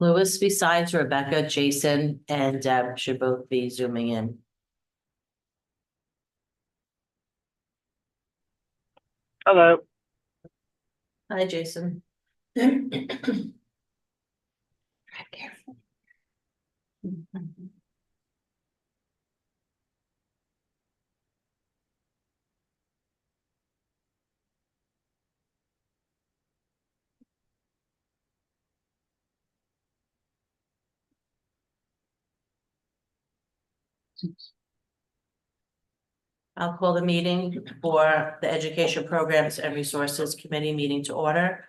Louis, besides Rebecca, Jason, and Deb should both be zooming in. Hello. Hi, Jason. Careful. I'll call the meeting for the Education Programs and Resources Committee meeting to order.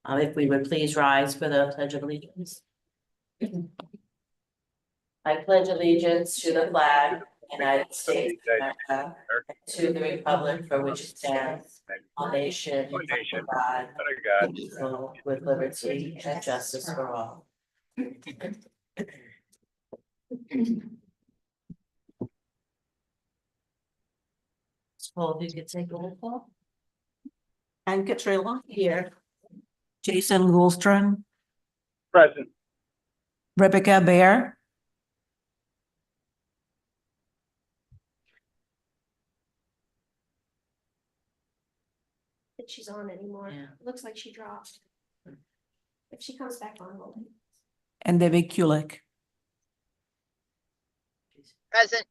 If we would please rise for the Pledge of Allegiance. I pledge allegiance to the flag of the United States of America, and to the republic for which it stands, one nation, under God, indivisible, with liberty and justice for all. So if you could take a roll call. And Katrina here. Jason Goldstrom, Present. Rebecca Bear, If she's on anymore. Yeah. It looks like she dropped. If she comes back on, we'll. and Debbie Kulik. Present.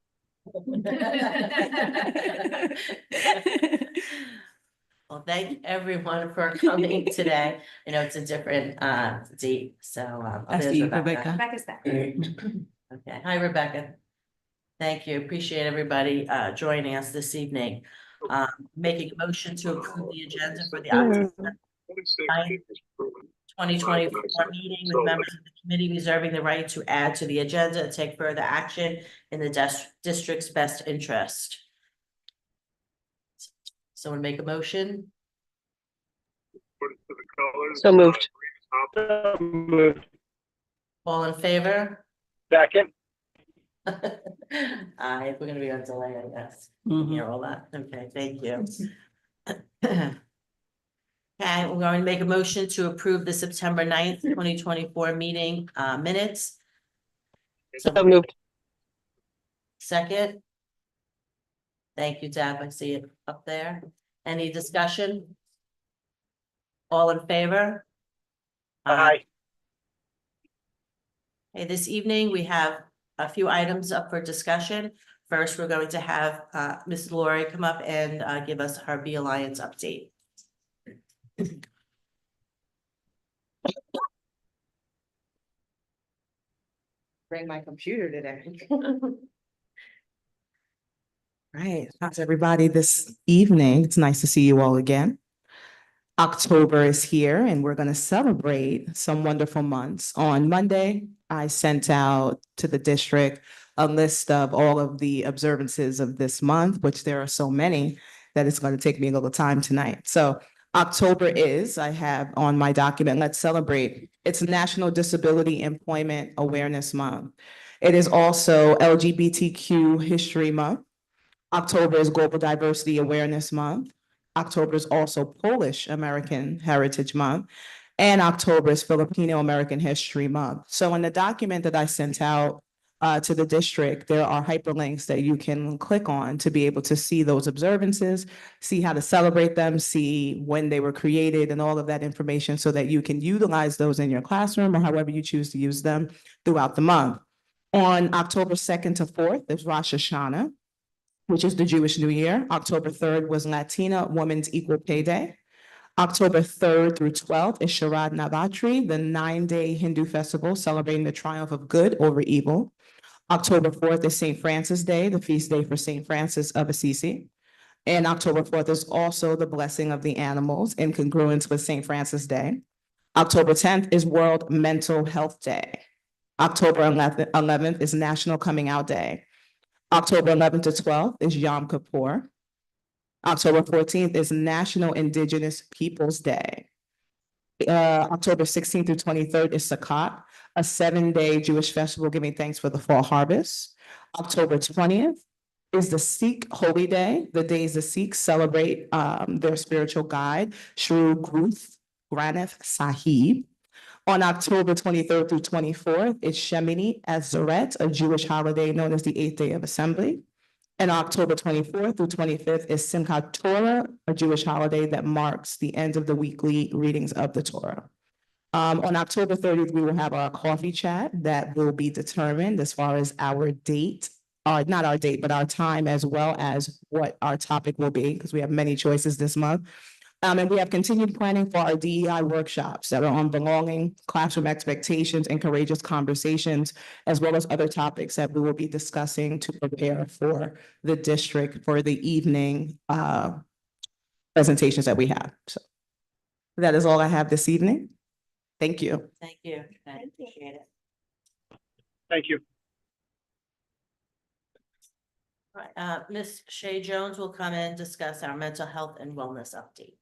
Well, thank everyone for coming today. I know it's a different date, so I there's see you, Rebecca. Rebecca. Rebecca's back. Okay, hi Rebecca. Thank you, appreciate everybody joining us this evening. Making a motion to approve the agenda for the October 2024 meeting with members of the committee reserving the right to add to the agenda and take further action in the district's best interest. Someone make a motion? So moved. All in favor? Second. Aye, we're gonna be on delay, I guess. Mhm. Hear all that, okay, thank you. Okay, we're going to make a motion to approve the September 9th, 2024 meeting minutes. So moved. Second. Thank you, Deb, I see it up there. Any discussion? All in favor? Aye. Okay, this evening, we have a few items up for discussion. First, we're going to have Ms. Lori come up and give us her B Alliance update. Bring my computer today. Right, how's everybody this evening? It's nice to see you all again. October is here and we're going to celebrate some wonderful months. On Monday, I sent out to the district a list of all of the observances of this month, which there are so many that it's going to take me a little time tonight. So October is, I have on my document, let's celebrate. It's National Disability Employment Awareness Month. It is also LGBTQ History Month. October is Global Diversity Awareness Month. October is also Polish American Heritage Month. And October is Filipino American History Month. So in the document that I sent out to the district, there are hyperlinks that you can click on to be able to see those observances, see how to celebrate them, see when they were created and all of that information so that you can utilize those in your classroom or however you choose to use them throughout the month. On October 2nd to 4th is Rosh Hashanah, which is the Jewish New Year. October 3rd was Latina Women's Equal Pay Day. October 3rd through 12th is Sharad Navratri, the 9-day Hindu festival celebrating the triumph of good over evil. October 4th is St. Francis Day, the feast day for St. Francis of Assisi. And October 4th is also the blessing of the animals in congruence with St. Francis Day. October 10th is World Mental Health Day. October 11th is National Coming Out Day. October 11th to 12th is Yom Kippur. October 14th is National Indigenous Peoples Day. October 16th through 23rd is Sukkot, a 7-day Jewish festival giving thanks for the fall harvest. October 20th is the Sikh Holy Day, the days the Sikhs celebrate their spiritual guide, Shri Guru Granth Sahib. On October 23rd through 24th is Shemini Atzeret, a Jewish holiday known as the 8th day of assembly. And October 24th through 25th is Simchat Torah, a Jewish holiday that marks the end of the weekly readings of the Torah. On October 30th, we will have our coffee chat that will be determined as far as our date, not our date, but our time, as well as what our topic will be, because we have many choices this month. And we have continued planning for our DEI workshops that are on belonging, classroom expectations, and courageous conversations, as well as other topics that we will be discussing to prepare for the district for the evening presentations that we have. So that is all I have this evening. Thank you. Thank you. I appreciate it. Thank you. All right, Ms. Shay Jones will come in and discuss our mental health and wellness update.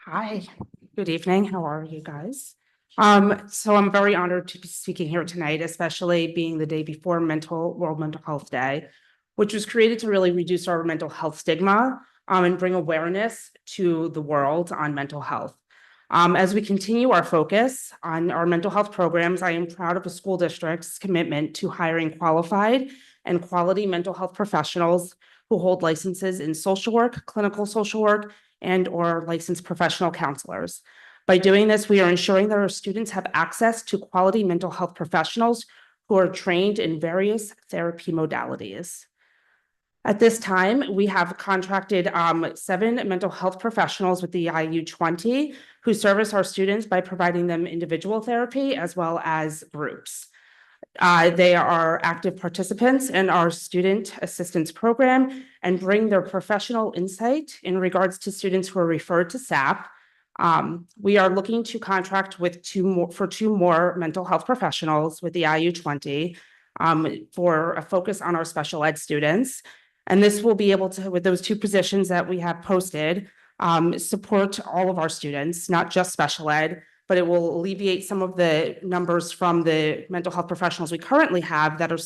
Hi, good evening. How are you guys? So I'm very honored to be speaking here tonight, especially being the day before World Mental Health Day, which was created to really reduce our mental health stigma and bring awareness to the world on mental health. As we continue our focus on our mental health programs, I am proud of the school district's commitment to hiring qualified and quality mental health professionals who hold licenses in social work, clinical social work, and/or licensed professional counselors. By doing this, we are ensuring that our students have access to quality mental health professionals who are trained in various therapy modalities. At this time, we have contracted 7 mental health professionals with the IU20 who service our students by providing them individual therapy as well as groups. They are active participants in our student assistance program and bring their professional insight in regards to students who are referred to SAP. We are looking to contract with 2 more mental health professionals with the IU20 for a focus on our special ed students. And this will be able to, with those 2 positions that we have posted, support all of our students, not just special ed, but it will alleviate some of the numbers from the mental health professionals we currently have that are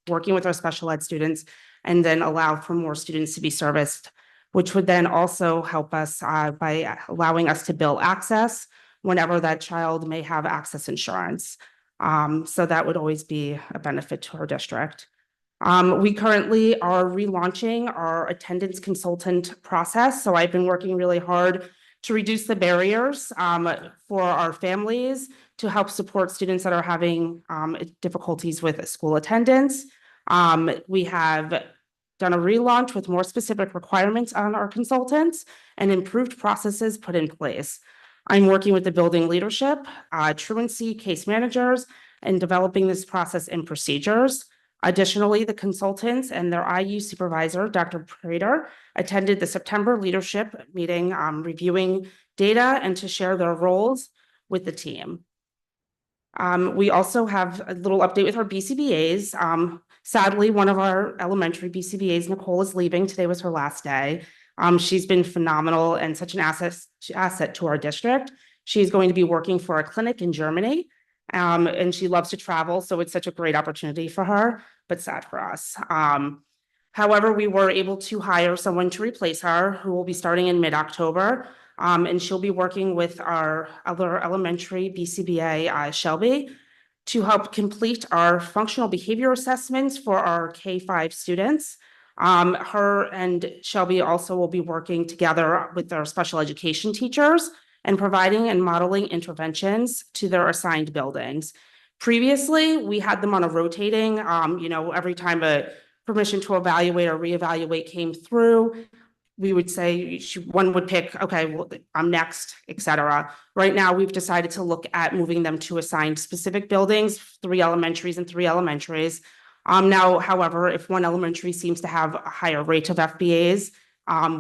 working with our special ed students, and then allow for more students to be serviced, which would then also help us by allowing us to bill access whenever that child may have access insurance. So that would always be a benefit to our district. We currently are relaunching our attendance consultant process. So I've been working really hard to reduce the barriers for our families to help support students that are having difficulties with school attendance. We have done a relaunch with more specific requirements on our consultants and improved processes put in place. I'm working with the building leadership, truancy case managers, and developing this process and procedures. Additionally, the consultants and their IU supervisor, Dr. Prater, attended the September leadership meeting, reviewing data and to share their roles with the team. We also have a little update with our BCBAs. Sadly, one of our elementary BCBAs, Nicole, is leaving. Today was her last day. She's been phenomenal and such an asset to our district. She's going to be working for a clinic in Germany. And she loves to travel, so it's such a great opportunity for her, but sad for us. However, we were able to hire someone to replace her who will be starting in mid-October. And she'll be working with our other elementary BCBA, Shelby, to help complete our functional behavior assessments for our K-5 students. Her and Shelby also will be working together with our special education teachers and providing and modeling interventions to their assigned buildings. Previously, we had them on a rotating, every time a permission to evaluate or reevaluate came through, we would say one would pick, okay, well, I'm next, etc. Right now, we've decided to look at moving them to assigned specific buildings, 3 elementaries and 3 elementaries. Now, however, if one elementary seems to have a higher rate of FBAs,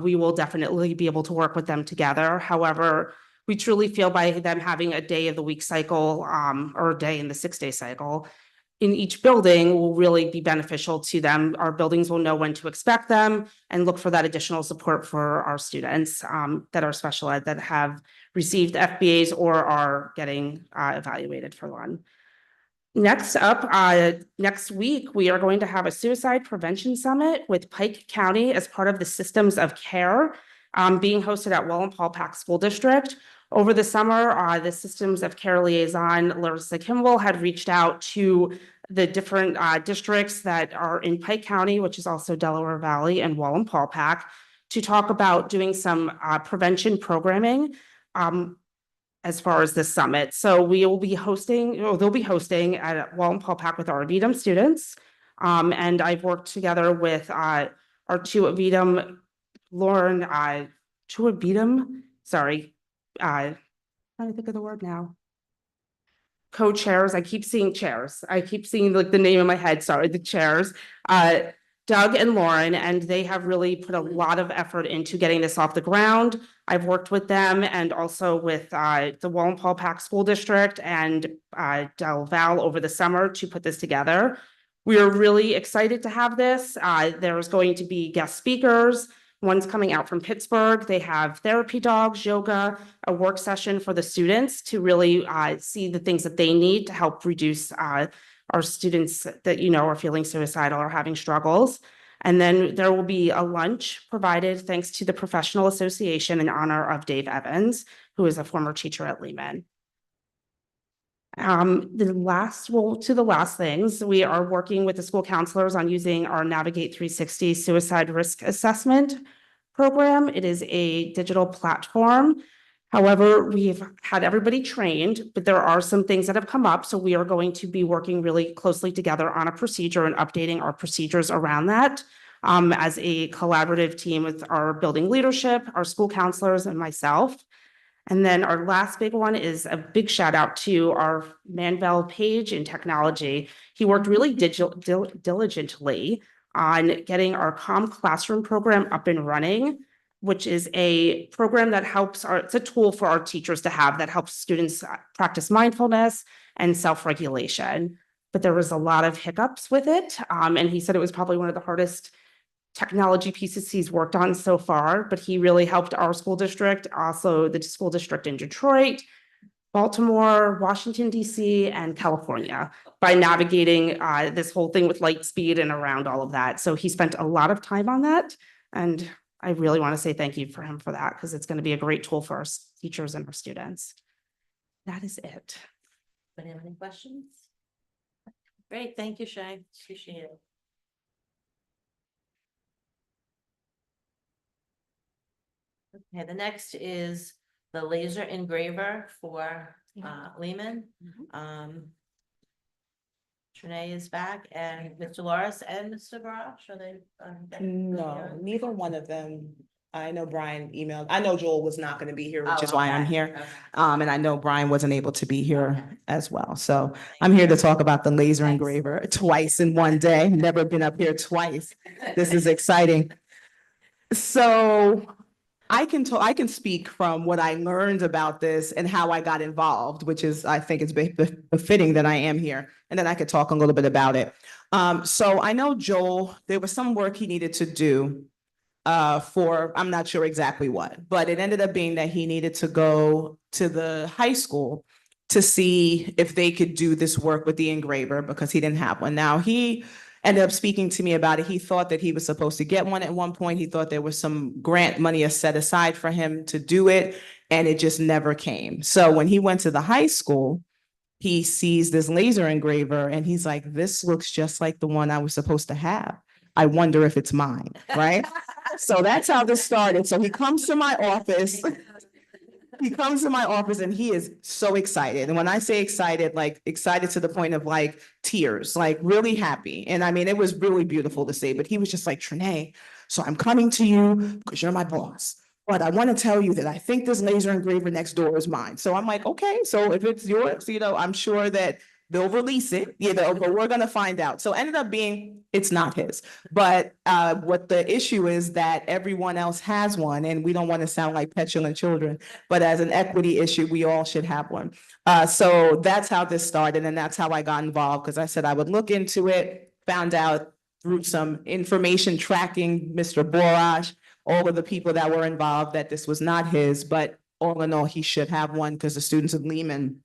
we will definitely be able to work with them together. However, we truly feel by them having a day of the week cycle or a day in the 6-day cycle, in each building will really be beneficial to them. Our buildings will know when to expect them and look for that additional support for our students that are special ed that have received FBAs or are getting evaluated for one. Next up, next week, we are going to have a suicide prevention summit with Pike County as part of the Systems of Care being hosted at Wallenpaupack School District. Over the summer, the Systems of Care liaison, Larissa Kimball, had reached out to the different districts that are in Pike County, which is also Delaware Valley and Wallenpaupack, to talk about doing some prevention programming as far as this summit. So we will be hosting, or they'll be hosting at Wallenpaupack with our Avidum students. And I've worked together with our two Avidum, Lauren, two Avidum, sorry, trying to think of the word now. Co-chairs, I keep seeing chairs. I keep seeing like the name in my head, sorry, the chairs. Doug and Lauren, and they have really put a lot of effort into getting this off the ground. I've worked with them and also with the Wallenpaupack School District and Del Val over the summer to put this together. We are really excited to have this. There's going to be guest speakers. One's coming out from Pittsburgh. They have therapy dogs, yoga, a work session for the students to really see the things that they need to help reduce our students that, you know, are feeling suicidal or having struggles. And then there will be a lunch provided thanks to the Professional Association in honor of Dave Evans, who is a former teacher at Lehman. The last things, we are working with the school counselors on using our Navigate 360 suicide risk assessment program. It is a digital platform. However, we've had everybody trained, but there are some things that have come up. So we are going to be working really closely together on a procedure and updating our procedures around that as a collaborative team with our building leadership, our school counselors, and myself. And then our last big one is a big shout out to our Manvel Page in technology. He worked really diligently on getting our Calm Classroom program up and running, which is a program that helps it's a tool for our teachers to have that helps students practice mindfulness and self-regulation. But there was a lot of hiccups with it. And he said it was probably one of the hardest technology pieces he's worked on so far, but he really helped our school district, also the school district in Detroit, Baltimore, Washington, DC, and California by navigating this whole thing with light speed and around all of that. So he spent a lot of time on that. And I really want to say thank you for him for that, because it's going to be a great tool for our teachers and our students. That is it. Anybody have any questions? Great, thank you, Shay. Appreciate it. Okay, the next is the laser engraver for Lehman. Trinae is back, and Mr. Loris and Mr. Barash, are they? No, neither one of them. I know Brian emailed, I know Joel was not going to be here, which Oh, is why I'm okay, here. okay. And I know Brian wasn't able to be here as well. So I'm here to talk about the laser Thanks. engraver twice in one day. Never been up here twice. This is exciting. So I can speak from what I learned about this and how I got involved, which is, I think it's befitting that I am here, and then I could talk a little bit about it. So I know Joel, there was some work he needed to do for, I'm not sure exactly what, but it ended up being that he needed to go to the high school to see if they could do this work with the engraver because he didn't have one. Now he ended up speaking to me about it. He thought that he was supposed to get one at one point. He thought there was some grant money set aside for him to do it, and it just never came. So when he went to the high school, he sees this laser engraver and he's like, this looks just like the one I was supposed to have. I wonder if it's mine, right? So that's how this started. So he comes to my office. He comes to my office and he is so excited. And when I say excited, like excited to the point of like tears, like really happy. And I mean, it was really beautiful to see, but he was just like, Trinae, so I'm coming to you because you're my boss. But I want to tell you that I think this laser engraver next door is mine. So I'm like, okay, so if it's yours, you know, I'm sure that they'll release it, but we're gonna find out. So ended up being, it's not his. But what the issue is that everyone else has one, and we don't want to sound like petulant children, but as an equity issue, we all should have one. So that's how this started, and that's how I got involved, because I said I would look into it, found out through some information tracking Mr. Borash, all of the people that were involved, that this was not his, but all in all, he should have one because the students of Lehman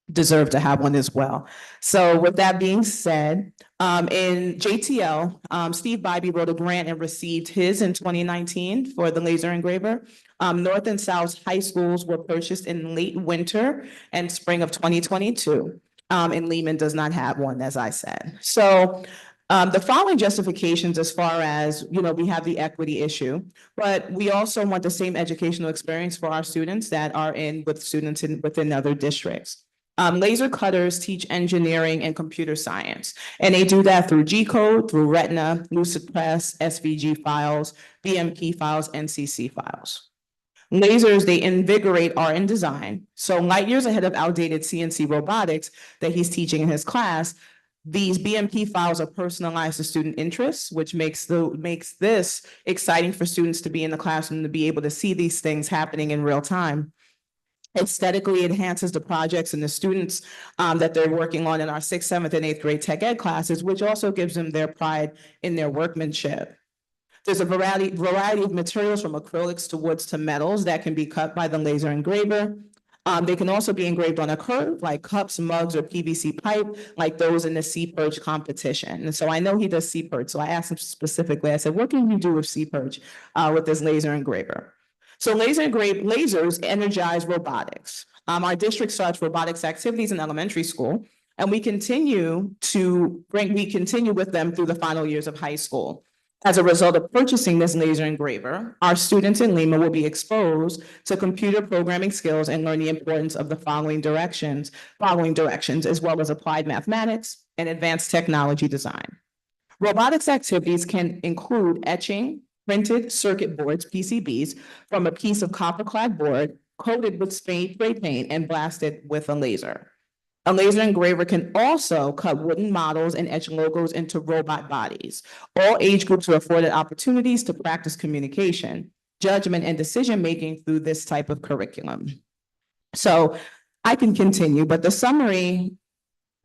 deserve to have one as well. So with that being said, in JTL, Steve Bybee wrote a grant and received his in 2019 for the laser engraver. North and South high schools were purchased in late winter and spring of 2022. And Lehman does not have one, as I said. So the following justifications as far as, we have the equity issue, but we also want the same educational experience for our students that are with students within other districts. Laser cutters teach engineering and computer science, and they do that through G-code, through Retina, LucidPress, SVG files, BMP files, NCC files. Lasers, they invigorate art and design. So light years ahead of outdated CNC robotics that he's teaching in his class, these BMP files are personalized to student interests, which makes this exciting for students to be in the classroom, to be able to see these things happening in real time. Aesthetically enhances the projects and the students that they're working on in our 6th, 7th, and 8th grade tech ed classes, which also gives them their pride in their workmanship. There's a variety of materials from acrylics to woods to metals that can be cut by the laser engraver. They can also be engraved on a curve, like cups, mugs, or PVC pipe, like those in the sea perch competition. And so I know he does sea perch, so I asked him specifically, I said, what can you do with sea perch with this laser engraver? So laser engraved lasers energize robotics. Our district starts robotics activities in elementary school, and we continue with them through the final years of high school. As a result of purchasing this laser engraver, our students in Lima will be exposed to computer programming skills and learn the importance of the following directions, as well as applied mathematics and advanced technology design. Robotics activities can include etching printed circuit boards, PCBs, from a piece of copper-clad board coated with spray paint and blasted with a laser. A laser engraver can also cut wooden models and etch logos into robot bodies. All age groups are afforded opportunities to practice communication, judgment, and decision-making through this type of curriculum. So I can continue, but the summary,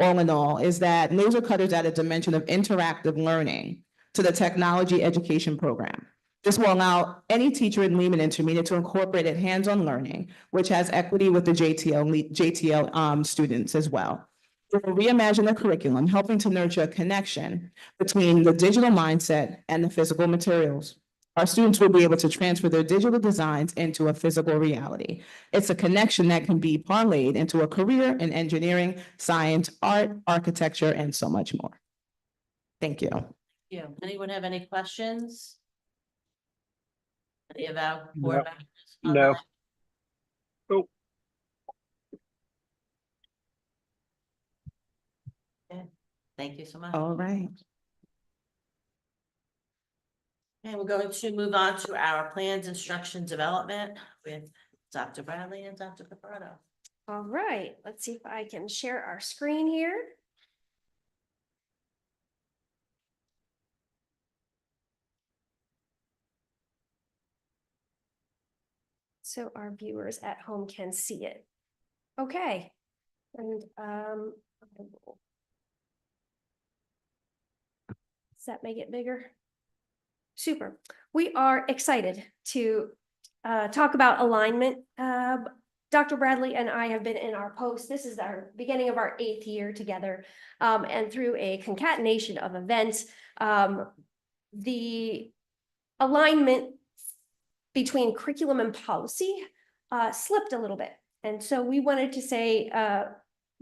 all in all, is that laser cutters add a dimension of interactive learning to the technology education program. This will allow any teacher in Lehman Intermediate to incorporate it hands-on learning, which has equity with the JTL students as well. It will reimagine the curriculum, helping to nurture a connection between the digital mindset and the physical materials. Our students will be able to transfer their digital designs into a physical reality. It's a connection that can be parlayed into a career in engineering, science, art, architecture, and so much more. Thank you. Yeah, anyone have any questions? Any of our board members? on No. that? Cool. Okay, thank you so much. All right. And we're going to move on to our plans, instruction development with Dr. Bradley and Dr. Capardo. All right, let's see if I can share our screen here. So our viewers at home can see it. Okay, and does that make it bigger? Super. We are excited to talk about alignment. Dr. Bradley and I have been in our post. This is our beginning of our 8th year together. And through a concatenation of events, the alignment between curriculum and policy slipped a little bit. And so we wanted to say,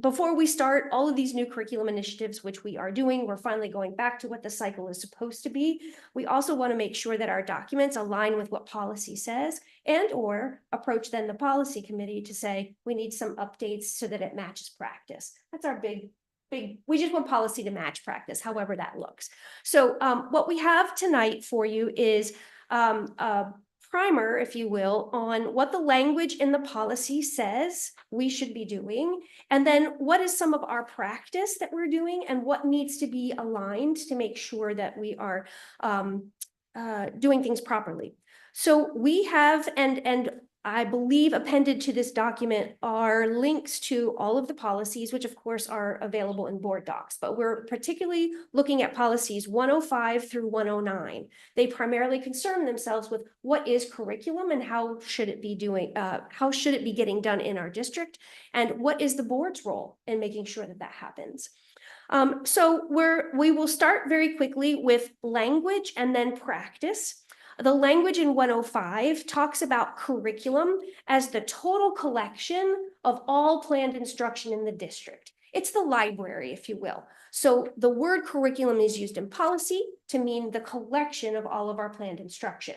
before we start all of these new curriculum initiatives, which we are doing, we're finally going back to what the cycle is supposed to be. We also want to make sure that our documents align with what policy says, and or approach then the policy committee to say, we need some updates so that it matches practice. That's our big, we just want policy to match practice, however that looks. So what we have tonight for you is a primer, if you will, on what the language in the policy says we should be doing, and then what is some of our practice that we're doing and what needs to be aligned to make sure that we are doing things properly. So we have, and I believe appended to this document are links to all of the policies, which of course are available in board docs, but we're particularly looking at policies 105 through 109. They primarily concern themselves with what is curriculum and how should it be getting done in our district, and what is the board's role in making sure that that happens. So we will start very quickly with language and then practice. The language in 105 talks about curriculum as the total collection of all planned instruction in the district. It's the library, if you will. So the word curriculum is used in policy to mean the collection of all of our planned instruction.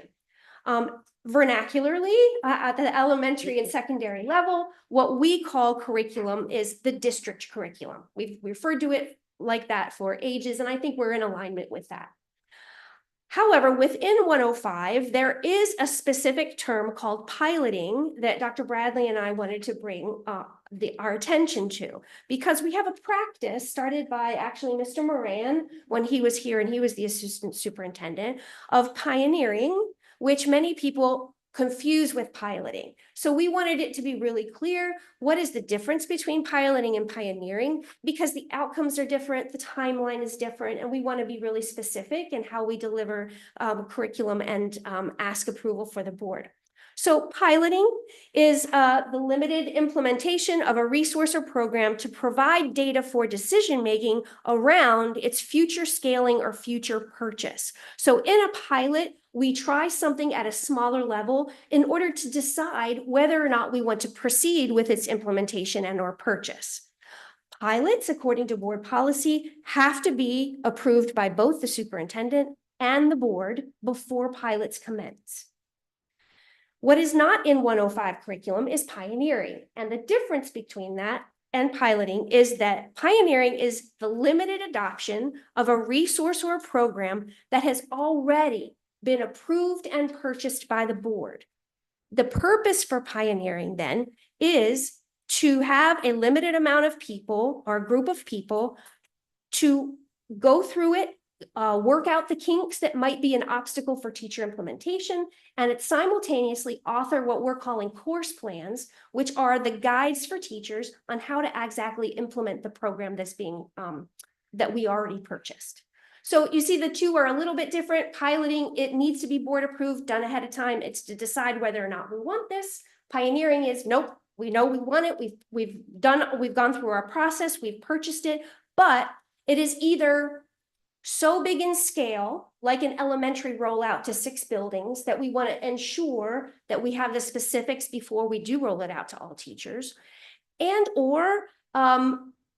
Vernacularly, at the elementary and secondary level, what we call curriculum is the district curriculum. We've referred to it like that for ages, and I think we're in alignment with that. However, within 105, there is a specific term called piloting that Dr. Bradley and I wanted to bring our attention to, because we have a practice started by actually Mr. Moran when he was here and he was the assistant superintendent of pioneering, which many people confuse with piloting. So we wanted it to be really clear, what is the difference between piloting and pioneering? Because the outcomes are different, the timeline is different, and we want to be really specific in how we deliver curriculum and ask approval for the board. So piloting is the limited implementation of a resource or program to provide data for decision-making around its future scaling or future purchase. So in a pilot, we try something at a smaller level in order to decide whether or not we want to proceed with its implementation and or purchase. Pilots, according to board policy, have to be approved by both the superintendent and the board before pilots commence. What is not in 105 curriculum is pioneering. And the difference between that and piloting is that pioneering is the limited adoption of a resource or a program that has already been approved and purchased by the board. The purpose for pioneering then is to have a limited amount of people or a group of people to go through it, work out the kinks that might be an obstacle for teacher implementation, and it simultaneously author what we're calling course plans, which are the guides for teachers on how to exactly implement the program that's being, that we already purchased. So you see the two are a little bit different. Piloting, it needs to be board approved, done ahead of time. It's to decide whether or not we want this. Pioneering is, nope, we know we want it. We've gone through our process, we've purchased it, but it is either so big in scale, like an elementary rollout to 6 buildings, that we want to ensure that we have the specifics before we do roll it out to all teachers, and or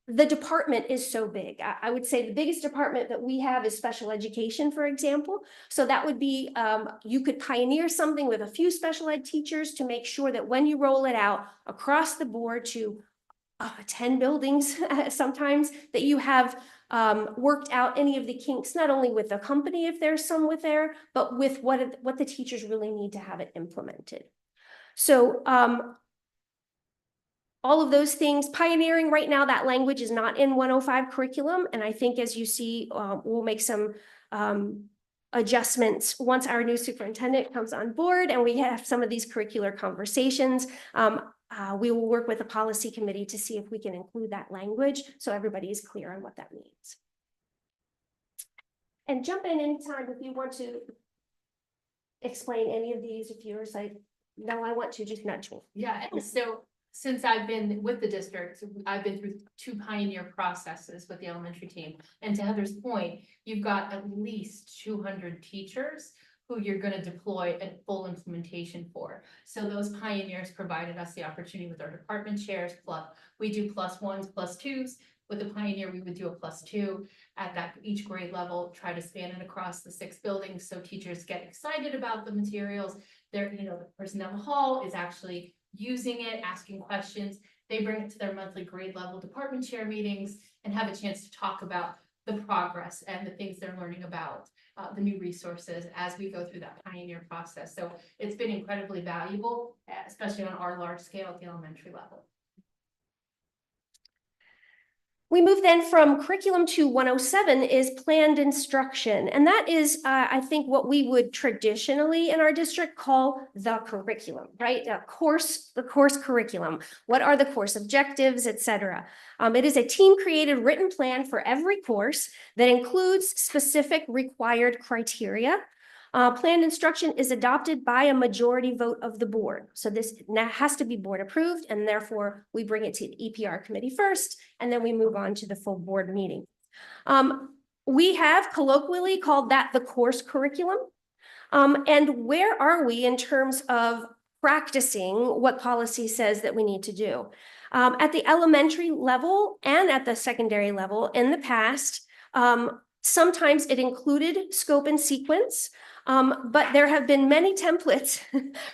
the department is so big. I would say the biggest department that we have is special education, for example. So that would be, you could pioneer something with a few special ed teachers to make sure that when you roll it out across the board to 10 buildings sometimes, that you have worked out any of the kinks, not only with the company if there's some with there, but with what the teachers really need to have it implemented. So all of those things, pioneering right now, that language is not in 105 curriculum. And I think as you see, we'll make some adjustments once our new superintendent comes on board and we have some of these curricular conversations. We will work with the policy committee to see if we can include that language so everybody is clear on what that means. And jump in anytime if you want to explain any of these. If you're like, no, I want to, just nudge me. Yeah, so since I've been with the district, I've been through 2 pioneer processes with the elementary team. And to Heather's point, you've got at least 200 teachers who you're going to deploy a full implementation for. So those pioneers provided us the opportunity with our department chairs, plus we do +1s, +2s. With a pioneer, we would do a +2 at that each grade level, try to span it across the 6 buildings so teachers get excited about the materials. They're, the person down the hall is actually using it, asking questions. They bring it to their monthly grade level department chair meetings and have a chance to talk about the progress and the things they're learning about, the new resources as we go through that pioneer process. So it's been incredibly valuable, especially on our large scale at the elementary level. We move then from curriculum to 107 is planned instruction. And that is, I think, what we would traditionally in our district call the curriculum, right? The course curriculum. What are the course objectives, et cetera? It is a team-created written plan for every course that includes specific required criteria. Planned instruction is adopted by a majority vote of the board. So this now has to be board approved, and therefore we bring it to the EPR committee first, and then we move on to the full board meeting. We have colloquially called that the course curriculum. And where are we in terms of practicing what policy says that we need to do? At the elementary level and at the secondary level in the past, sometimes it included scope and sequence. But there have been many templates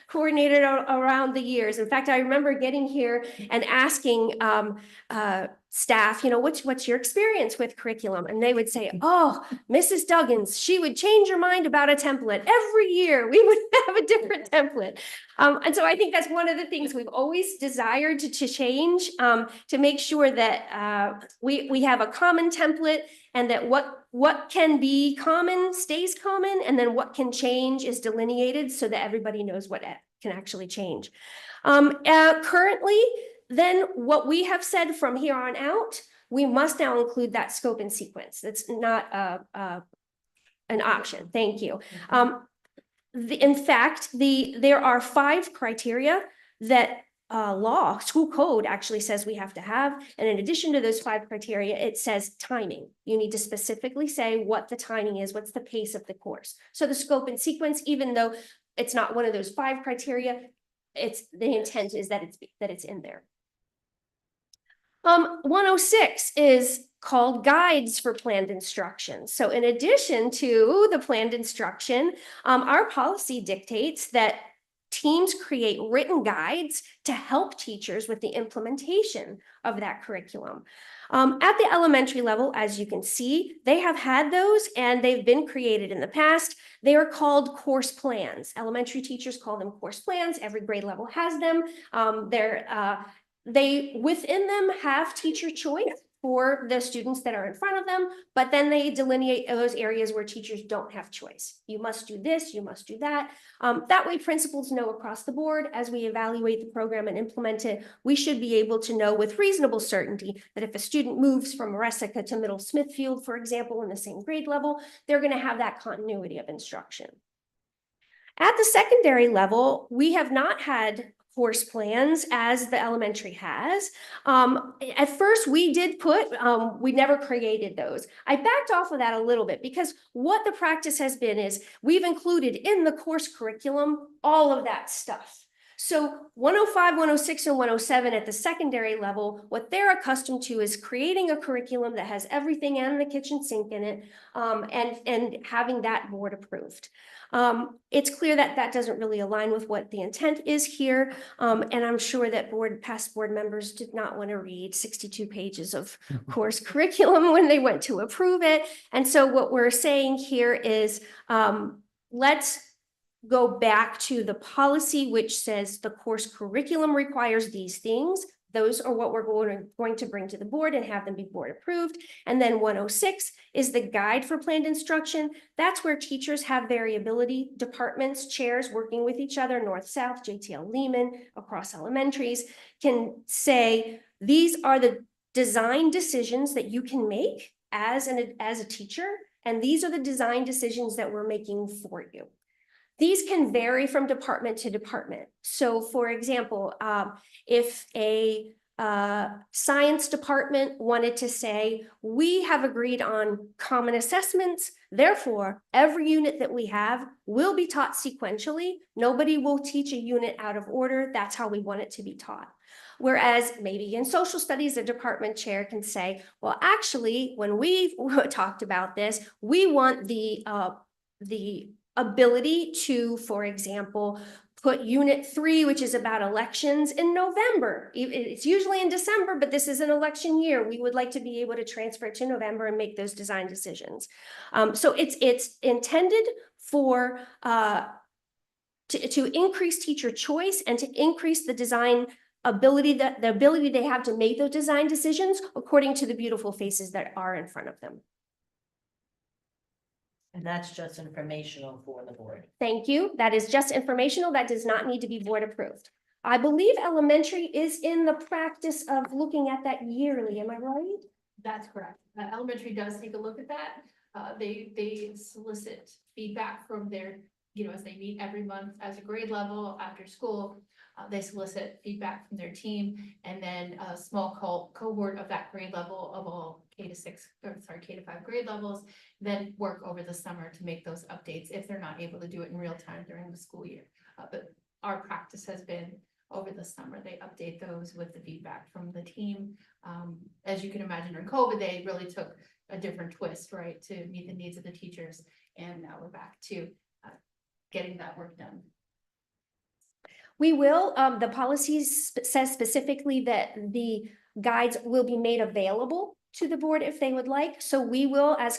coordinated around the years. In fact, I remember getting here and asking staff, what's your experience with curriculum? And they would say, oh, Mrs. Duggins, she would change her mind about a template. Every year we would have a different template. And so I think that's one of the things we've always desired to change, to make sure that we have a common template, and that what can be common stays common, and then what can change is delineated so that everybody knows what can actually change. Currently, then what we have said from here on out, we must now include that scope and sequence. That's not an option. Thank you. In fact, there are 5 criteria that school code actually says we have to have. And in addition to those 5 criteria, it says timing. You need to specifically say what the timing is, what's the pace of the course. So the scope and sequence, even though it's not one of those 5 criteria, the intent is that it's in there. 106 is called guides for planned instruction. So in addition to the planned instruction, our policy dictates that teams create written guides to help teachers with the implementation of that curriculum. At the elementary level, as you can see, they have had those and they've been created in the past. They are called course plans. Elementary teachers call them course plans. Every grade level has them. They within them have teacher choice for the students that are in front of them, but then they delineate those areas where teachers don't have choice. You must do this, you must do that. That way principals know across the board as we evaluate the program and implement it, we should be able to know with reasonable certainty that if a student moves from Maresica to Middle Smithfield, for example, in the same grade level, they're gonna have that continuity of instruction. At the secondary level, we have not had course plans as the elementary has. At first we did we never created those. I backed off of that a little bit because what the practice has been is we've included in the course curriculum all of that stuff. So 105, 106, and 107 at the secondary level, what they're accustomed to is creating a curriculum that has everything and the kitchen sink in it, and having that board approved. It's clear that that doesn't really align with what the intent is here. And I'm sure that past board members did not want to read 62 pages of course curriculum when they went to approve it. And so what we're saying here is, let's go back to the policy, which says the course curriculum requires these things. Those are what we're going to bring to the board and have them be board approved. And then 106 is the guide for planned instruction. That's where teachers have variability, departments, chairs working with each other, North, South, JTL Lehman, across elementaries, can say, these are the design decisions that you can make as a teacher, and these are the design decisions that we're making for you. These can vary from department to department. So for example, if a science department wanted to say, we have agreed on common assessments, therefore every unit that we have will be taught sequentially. Nobody will teach a unit out of order. That's how we want it to be taught. Whereas maybe in social studies, a department chair can say, well, actually, when we talked about this, we want the ability to, for example, put unit 3, which is about elections, in November. It's usually in December, but this is an election year. We would like to be able to transfer it to November and make those design decisions. So it's intended for to increase teacher choice and to increase the design ability, the ability they have to make those design decisions according to the beautiful faces that are in front of them. And that's just informational for the board. Thank you. That is just informational. That does not need to be board approved. I believe elementary is in the practice of looking at that yearly. Am I right? That's correct. Elementary does take a look at that. They solicit feedback from their, as they meet every month as a grade level after school. They solicit feedback from their team, and then a small cohort of that grade level of all K to 5 grade levels, then work over the summer to make those updates if they're not able to do it in real time during the school year. But our practice has been over the summer, they update those with the feedback from the team. As you can imagine, during COVID, they really took a different twist, right, to meet the needs of the teachers. And now we're back to getting that work done. We will, the policy says specifically that the guides will be made available to the board if they would like. So we will, as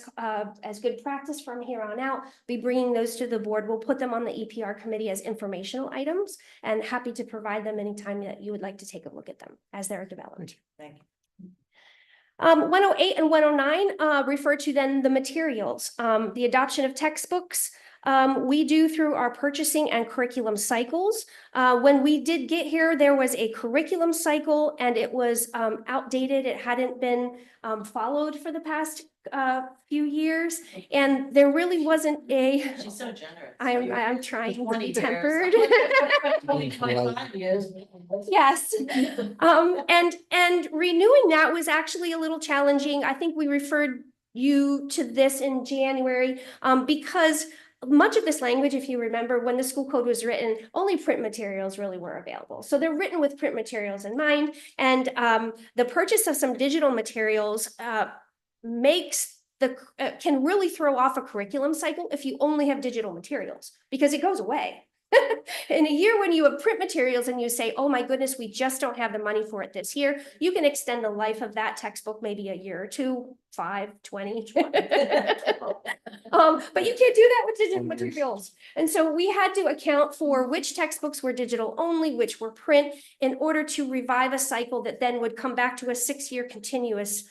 good practice from here on out, be bringing those to the board. We'll put them on the EPR committee as informational items, and happy to provide them anytime that you would like to take a look at them as they're developed. Thank you. 108 and 109 refer to then the materials, the adoption of textbooks. We do through our purchasing and curriculum cycles. When we did get here, there was a curriculum cycle and it was outdated. It hadn't been followed for the past few years, and there really wasn't a. She's so generous. I'm trying to 20 be years. tempered. Only 25 years. Yes. And renewing that was actually a little challenging. I think we referred you to this in January because much of this language, if you remember, when the school code was written, only print materials really were available. So they're written with print materials in mind. And the purchase of some digital materials can really throw off a curriculum cycle if you only have digital materials, because it goes away. In a year when you have print materials and you say, oh my goodness, we just don't have the money for it this year, you can extend the life of that textbook maybe a year or 2, 5, 20. But you can't do that with digital materials. And so we had to account for which textbooks were digital only, which were print, in order to revive a cycle that then would come back to a 6-year continuous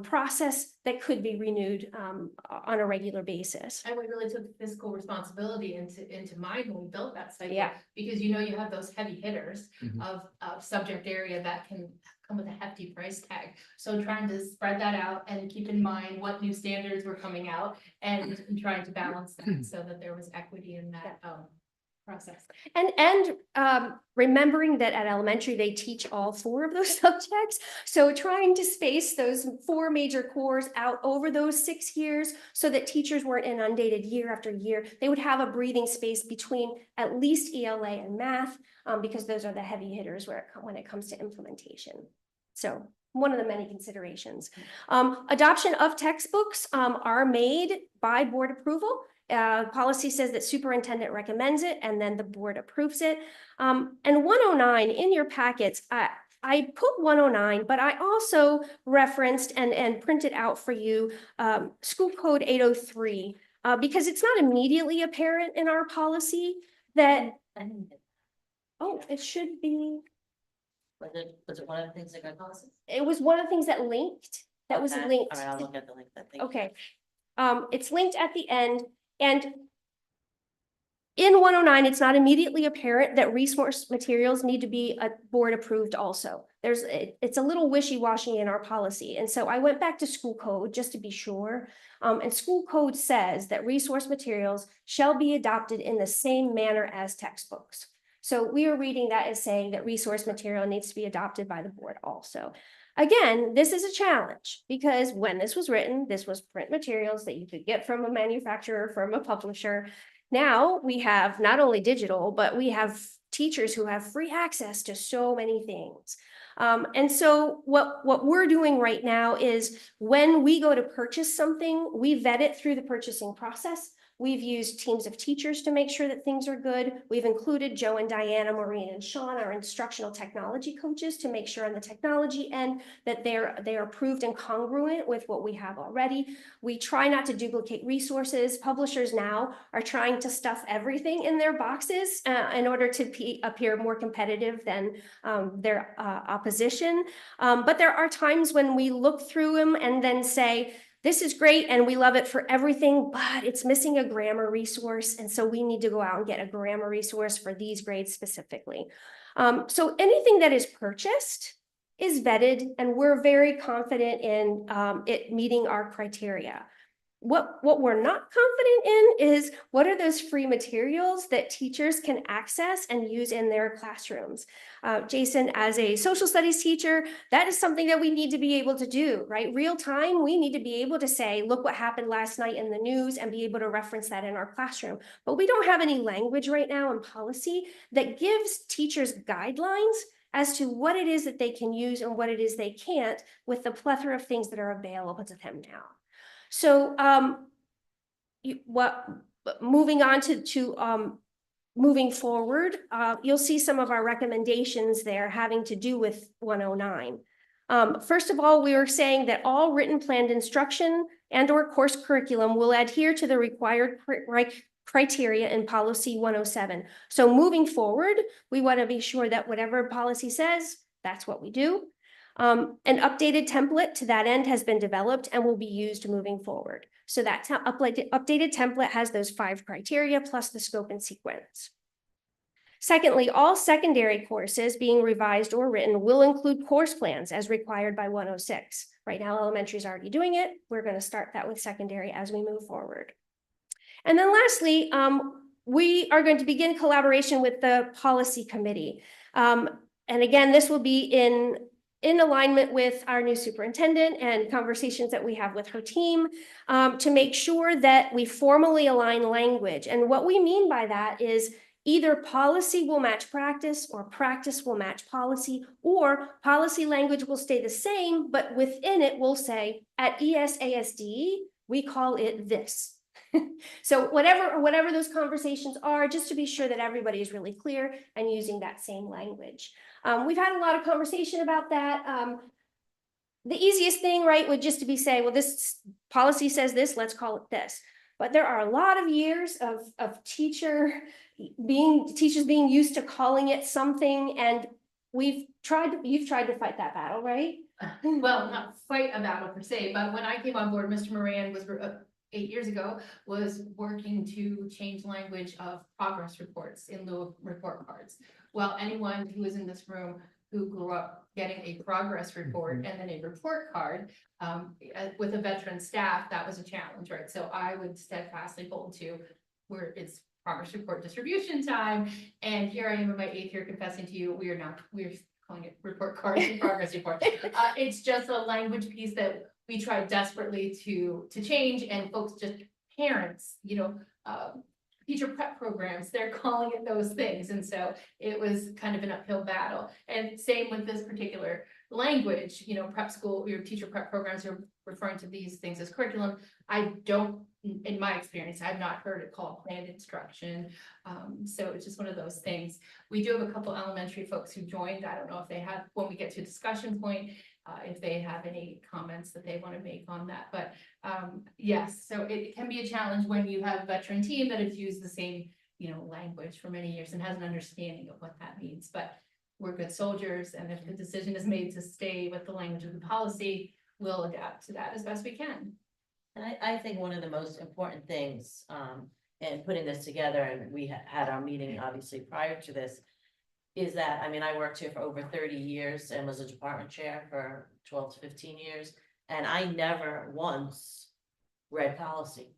process that could be renewed on a regular basis. And we really took fiscal responsibility into mind when we built that cycle. Yeah. Because you have those heavy hitters of subject area that can come with a hefty price tag. So trying to spread that out and keep in mind what new standards were coming out and trying to balance that so that there was equity in that process. And remembering that at elementary, they teach all 4 of those subjects. So trying to space those 4 major cores out over those 6 years so that teachers weren't inundated year after year. They would have a breathing space between at least ELA and math, because those are the heavy hitters when it comes to implementation. So one of the many considerations. Adoption of textbooks are made by board approval. Policy says that superintendent recommends it and then the board approves it. And 109 in your packets, I put 109, but I also referenced and printed out for you School Code 803 because it's not immediately apparent in our policy that, oh, it should be. Was it one of the things that got policy? It was one of the things that linked, that was Okay. linked. All right, I'll look at the link. Okay. It's linked at the end. And in 109, it's not immediately apparent that resource materials need to be board approved also. It's a little wishy-washy in our policy. And so I went back to school code just to be sure. And school code says that resource materials shall be adopted in the same manner as textbooks. So we are reading that as saying that resource material needs to be adopted by the board also. Again, this is a challenge because when this was written, this was print materials that you could get from a manufacturer, from a publisher. Now we have not only digital, but we have teachers who have free access to so many things. And so what we're doing right now is when we go to purchase something, we vet it through the purchasing process. We've used teams of teachers to make sure that things are good. We've included Joe and Diana, Maureen and Sean, our instructional technology coaches, to make sure on the technology end that they are approved and congruent with what we have already. We try not to duplicate resources. Publishers now are trying to stuff everything in their boxes in order to appear more competitive than their opposition. But there are times when we look through them and then say, this is great and we love it for everything, but it's missing a grammar resource. And so we need to go out and get a grammar resource for these grades specifically. So anything that is purchased is vetted, and we're very confident in it meeting our criteria. What we're not confident in is what are those free materials that teachers can access and use in their classrooms. Jason, as a social studies teacher, that is something that we need to be able to do, right? Real time, we need to be able to say, look what happened last night in the news, and be able to reference that in our classroom. But we don't have any language right now in policy that gives teachers guidelines as to what it is that they can use and what it is they can't with the plethora of things that are available to them now. So moving on to moving forward, you'll see some of our recommendations there having to do with 109. First of all, we are saying that all written planned instruction and or course curriculum will adhere to the required criteria in policy 107. So moving forward, we want to be sure that whatever policy says, that's what we do. An updated template to that end has been developed and will be used moving forward. So that updated template has those 5 criteria plus the scope and sequence. Secondly, all secondary courses being revised or written will include course plans as required by 106. Right now, elementary is already doing it. We're going to start that with secondary as we move forward. And then lastly, we are going to begin collaboration with the policy committee. And again, this will be in alignment with our new superintendent and conversations that we have with her team to make sure that we formally align language. And what we mean by that is either policy will match practice or practice will match policy, or policy language will stay the same, but within it we'll say at ESASD, we call it this. So whatever those conversations are, just to be sure that everybody is really clear and using that same language. We've had a lot of conversation about that. The easiest thing, right, would just to be say, well, this policy says this, let's call it this. But there are a lot of years of teachers being used to calling it something, and you've tried to fight that battle, right? Well, not fight a battle per se, but when I came on board, Mr. Moran was 8 years ago, was working to change language of progress reports in lieu of report cards. Well, anyone who is in this room who grew up getting a progress report and then a report card with a veteran staff, that was a challenge, right? So I would steadfastly hold to where it's progress report distribution time. And here I am in my 8th year confessing to you, we're calling it report cards and progress report. It's just a language piece that we tried desperately to change, and folks, just parents, teacher prep programs, they're calling it those things. And so it was kind of an uphill battle. And same with this particular language, prep school, your teacher prep programs are referring to these things as curriculum. I don't, in my experience, I've not heard it called planned instruction. So it's just one of those things. We do have a couple elementary folks who joined. I don't know if they have, when we get to a discussion point, if they have any comments that they want to make on that. But yes, so it can be a challenge when you have a veteran team that has used the same, language for many years and has an understanding of what that means. But we're good soldiers, and if the decision is made to stay with the language of the policy, we'll adapt to that as best we can. And I think one of the most important things in putting this together, and we had our meeting obviously prior to this, is that, I worked here for over 30 years and was a department chair for 12 to 15 years. And I never once read policy.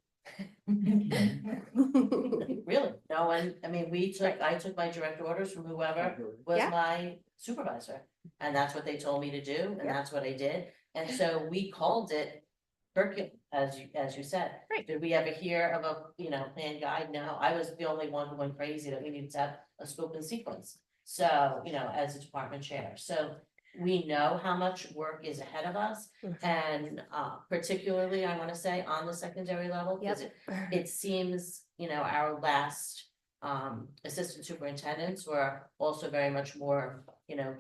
Really, no one, I took my direct orders from whoever was Yeah. my supervisor. And that's what they told me to do, and Yeah. that's what I did. And so we called it curriculum, as you said. Right. Did we ever hear of a, plan guide? No, I was the only one who went crazy that we needed to have a scope and sequence. So, as a department chair. So we know how much work is ahead of us. And particularly, I want to say, on the secondary level, because it seems, our last assistant superintendents were also very much more,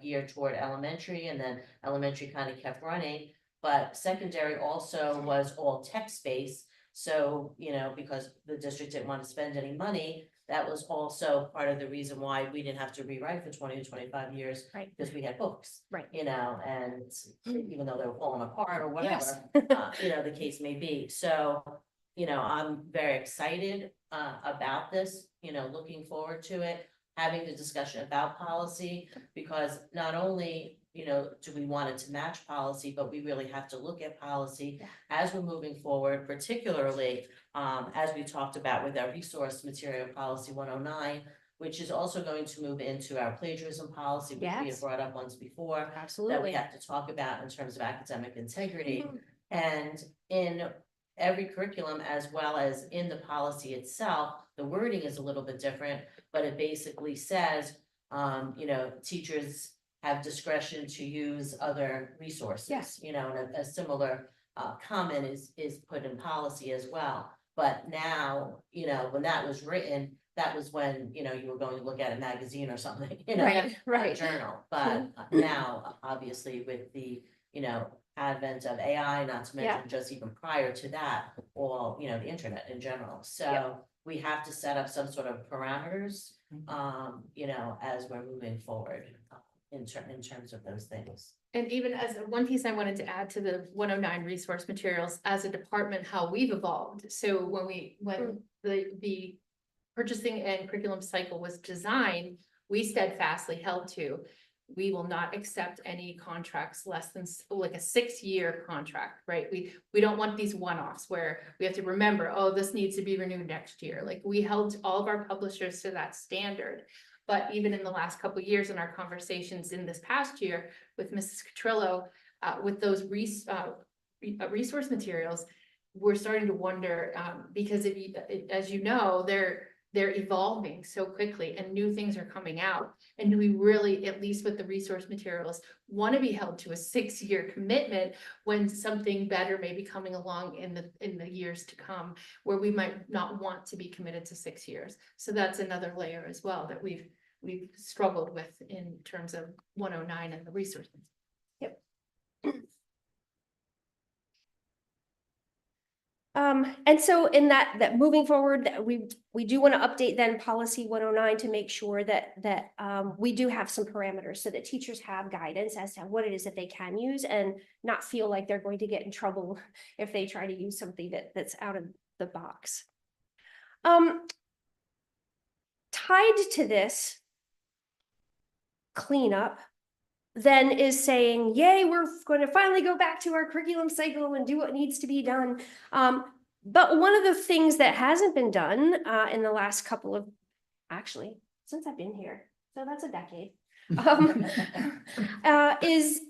geared toward elementary, and then elementary kind of kept running. But secondary also was all text-based. So, because the district didn't want to spend any money, that was also part of the reason why we didn't have to rewrite for 20 to 25 years. Right. Because we had books. Right. And even though they were falling apart or Yes. whatever, the case may be. So, I'm very excited about this, looking forward to it, having the discussion about policy, because not only, do we want it to match policy, but we really have to look at policy as we're moving forward, particularly as we talked about with our resource material policy 109, which is also going to move into our plagiarism policy, which we had Yes. brought up once before, that we Absolutely. have to talk about in terms of academic integrity. And in every curriculum, as well as in the policy itself, the wording is a little bit different, but it basically says, teachers have discretion to use other resources, and a similar comment is put in policy as well. But now, when that was written, that was when, you were going to look at a magazine or something, Right, a right. journal. But now, obviously, with the, advent of AI, not to mention just even prior to that, all, the internet in general. So we have to set up some sort of parameters, as we're moving forward in terms of those things. And even as one piece I wanted to add to the 109 resource materials, as a department, how we've evolved. So when the purchasing and curriculum cycle was designed, we steadfastly held to, we will not accept any contracts less than like a 6-year contract, right? We don't want these one-offs where we have to remember, oh, this needs to be renewed next year. Like, we held all of our publishers to that standard. But even in the last couple of years, in our conversations in this past year with Mrs. Catrillo, with those resource materials, we're starting to wonder, because as you know, they're evolving so quickly and new things are coming out. And do we really, at least with the resource materials, want to be held to a 6-year commitment when something better may be coming along in the years to come, where we might not want to be committed to 6 years? So that's another layer as well that we've struggled with in terms of 109 and the resources. Yep. And so in that moving forward, that we do want to update then policy 109 to make sure that we do have some parameters so that teachers have guidance as to what it is that they can use and not feel like they're going to get in trouble if they try to use something that's out of the box. Tied to this cleanup then is saying, yay, we're going to finally go back to our curriculum cycle and do what needs to be done. But one of the things that hasn't been done in the last couple of, actually, since I've been here, so that's a decade, is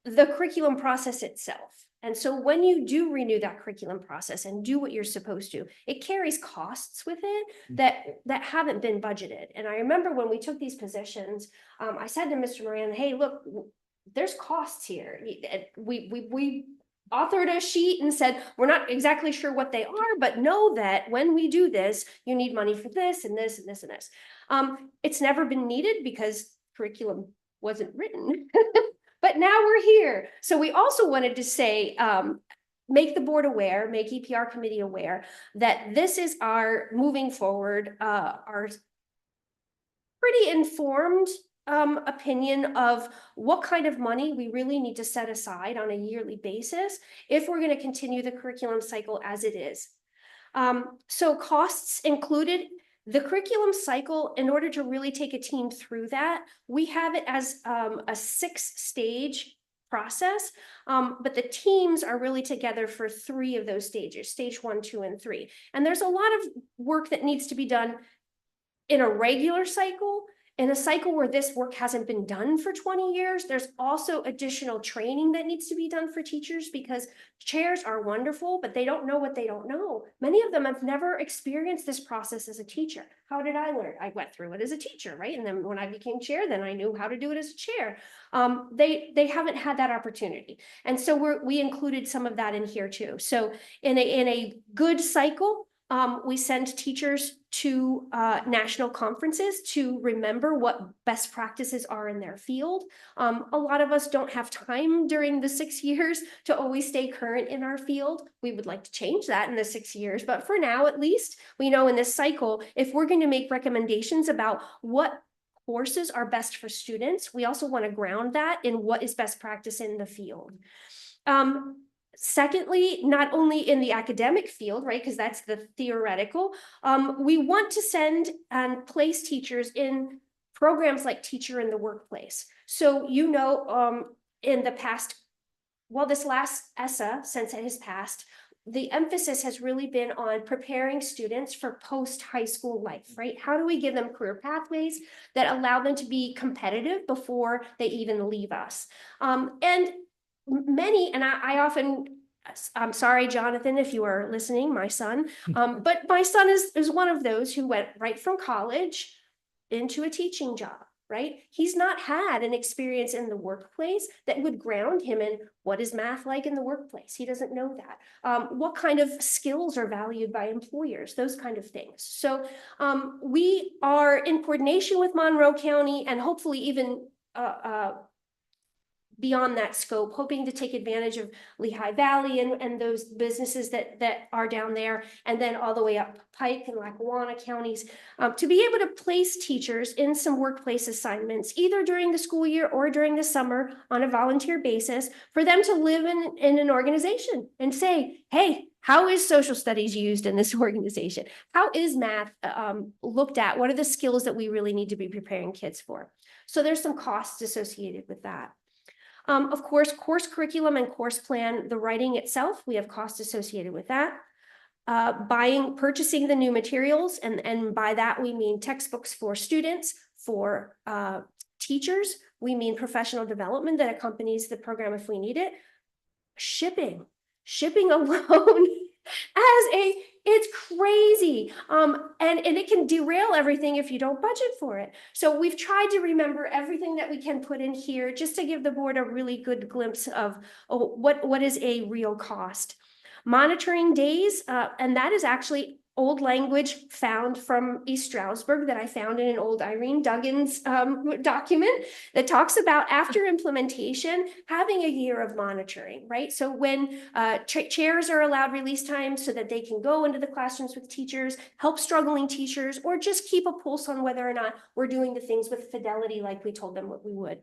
the curriculum process itself. And so when you do renew that curriculum process and do what you're supposed to, it carries costs with it that haven't been budgeted. And I remember when we took these positions, I said to Mr. Moran, hey, look, there's costs here. We authored a sheet and said, we're not exactly sure what they are, but know that when we do this, you need money for this and this and this and this. It's never been needed because curriculum wasn't written. But now we're here. So we also wanted to say, make the board aware, make EPR committee aware that this is our moving forward, our pretty informed opinion of what kind of money we really need to set aside on a yearly basis if we're going to continue the curriculum cycle as it is. So costs included. The curriculum cycle, in order to really take a team through that, we have it as a 6-stage process, but the teams are really together for 3 of those stages, stage 1, 2, and 3. And there's a lot of work that needs to be done in a regular cycle in a cycle where this work hasn't been done for 20 years, there's also additional training that needs to be done for teachers because chairs are wonderful, but they don't know what they don't know. Many of them have never experienced this process as a teacher. How did I learn? I went through it as a teacher, right? And then when I became chair, then I knew how to do it as a chair. They haven't had that opportunity. And so we included some of that in here too. So in a good cycle, we send teachers to national conferences to remember what best practices are in their field. A lot of us don't have time during the 6 years to always stay current in our field. We would like to change that in the 6 years, but for now, at least, we know in this cycle, if we're going to make recommendations about what courses are best for students, we also want to ground that in what is best practice in the field. Secondly, not only in the academic field, right, because that's the theoretical, we want to send and place teachers in programs like Teacher in the Workplace. So, in the past, well, this last ESSA, since it has passed, the emphasis has really been on preparing students for post-high school life, right? How do we give them career pathways that allow them to be competitive before they even leave us? And I often, I'm sorry, Jonathan, if you are listening, my son, but my son is one of those who went right from college into a teaching job, right? He's not had an experience in the workplace that would ground him in what is math like in the workplace. He doesn't know that. What kind of skills are valued by employers, those kind of things. So we are in coordination with Monroe County and hopefully even beyond that scope, hoping to take advantage of Lehigh Valley and those businesses that are down there, and then all the way up Pike and Lackawanna counties, to be able to place teachers in some workplace assignments, either during the school year or during the summer on a volunteer basis, for them to live in an organization and say, hey, how is social studies used in this organization? How is math looked at? What are the skills that we really need to be preparing kids for? So there's some costs associated with that. Of course, course curriculum and course plan, the writing itself, we have costs associated with that. Purchasing the new materials, and by that we mean textbooks for students, for teachers, we mean professional development that accompanies the program if we need it. Shipping alone it's crazy. And it can derail everything if you don't budget for it. So we've tried to remember everything that we can put in here just to give the board a really good glimpse of what is a real cost. Monitoring days, and that is actually old language found from East Stroudsburg that I found in an old Irene Duggan's document that talks about after implementation, having a year of monitoring, right? So when chairs are allowed release time so that they can go into the classrooms with teachers, help struggling teachers, or just keep a pulse on whether or not we're doing the things with fidelity like we told them what we would.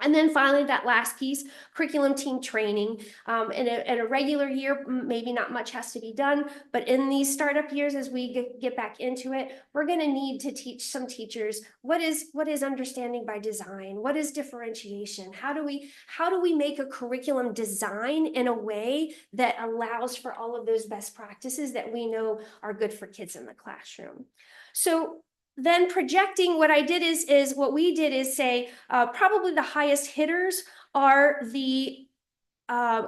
And then finally, that last piece, curriculum team training. In a regular year, maybe not much has to be done, but in these startup years, as we get back into it, we're going to need to teach some teachers what is understanding by design, what is differentiation, how do we make a curriculum design in a way that allows for all of those best practices that we know are good for kids in the classroom. So then projecting, what we did is say probably the highest hitters are the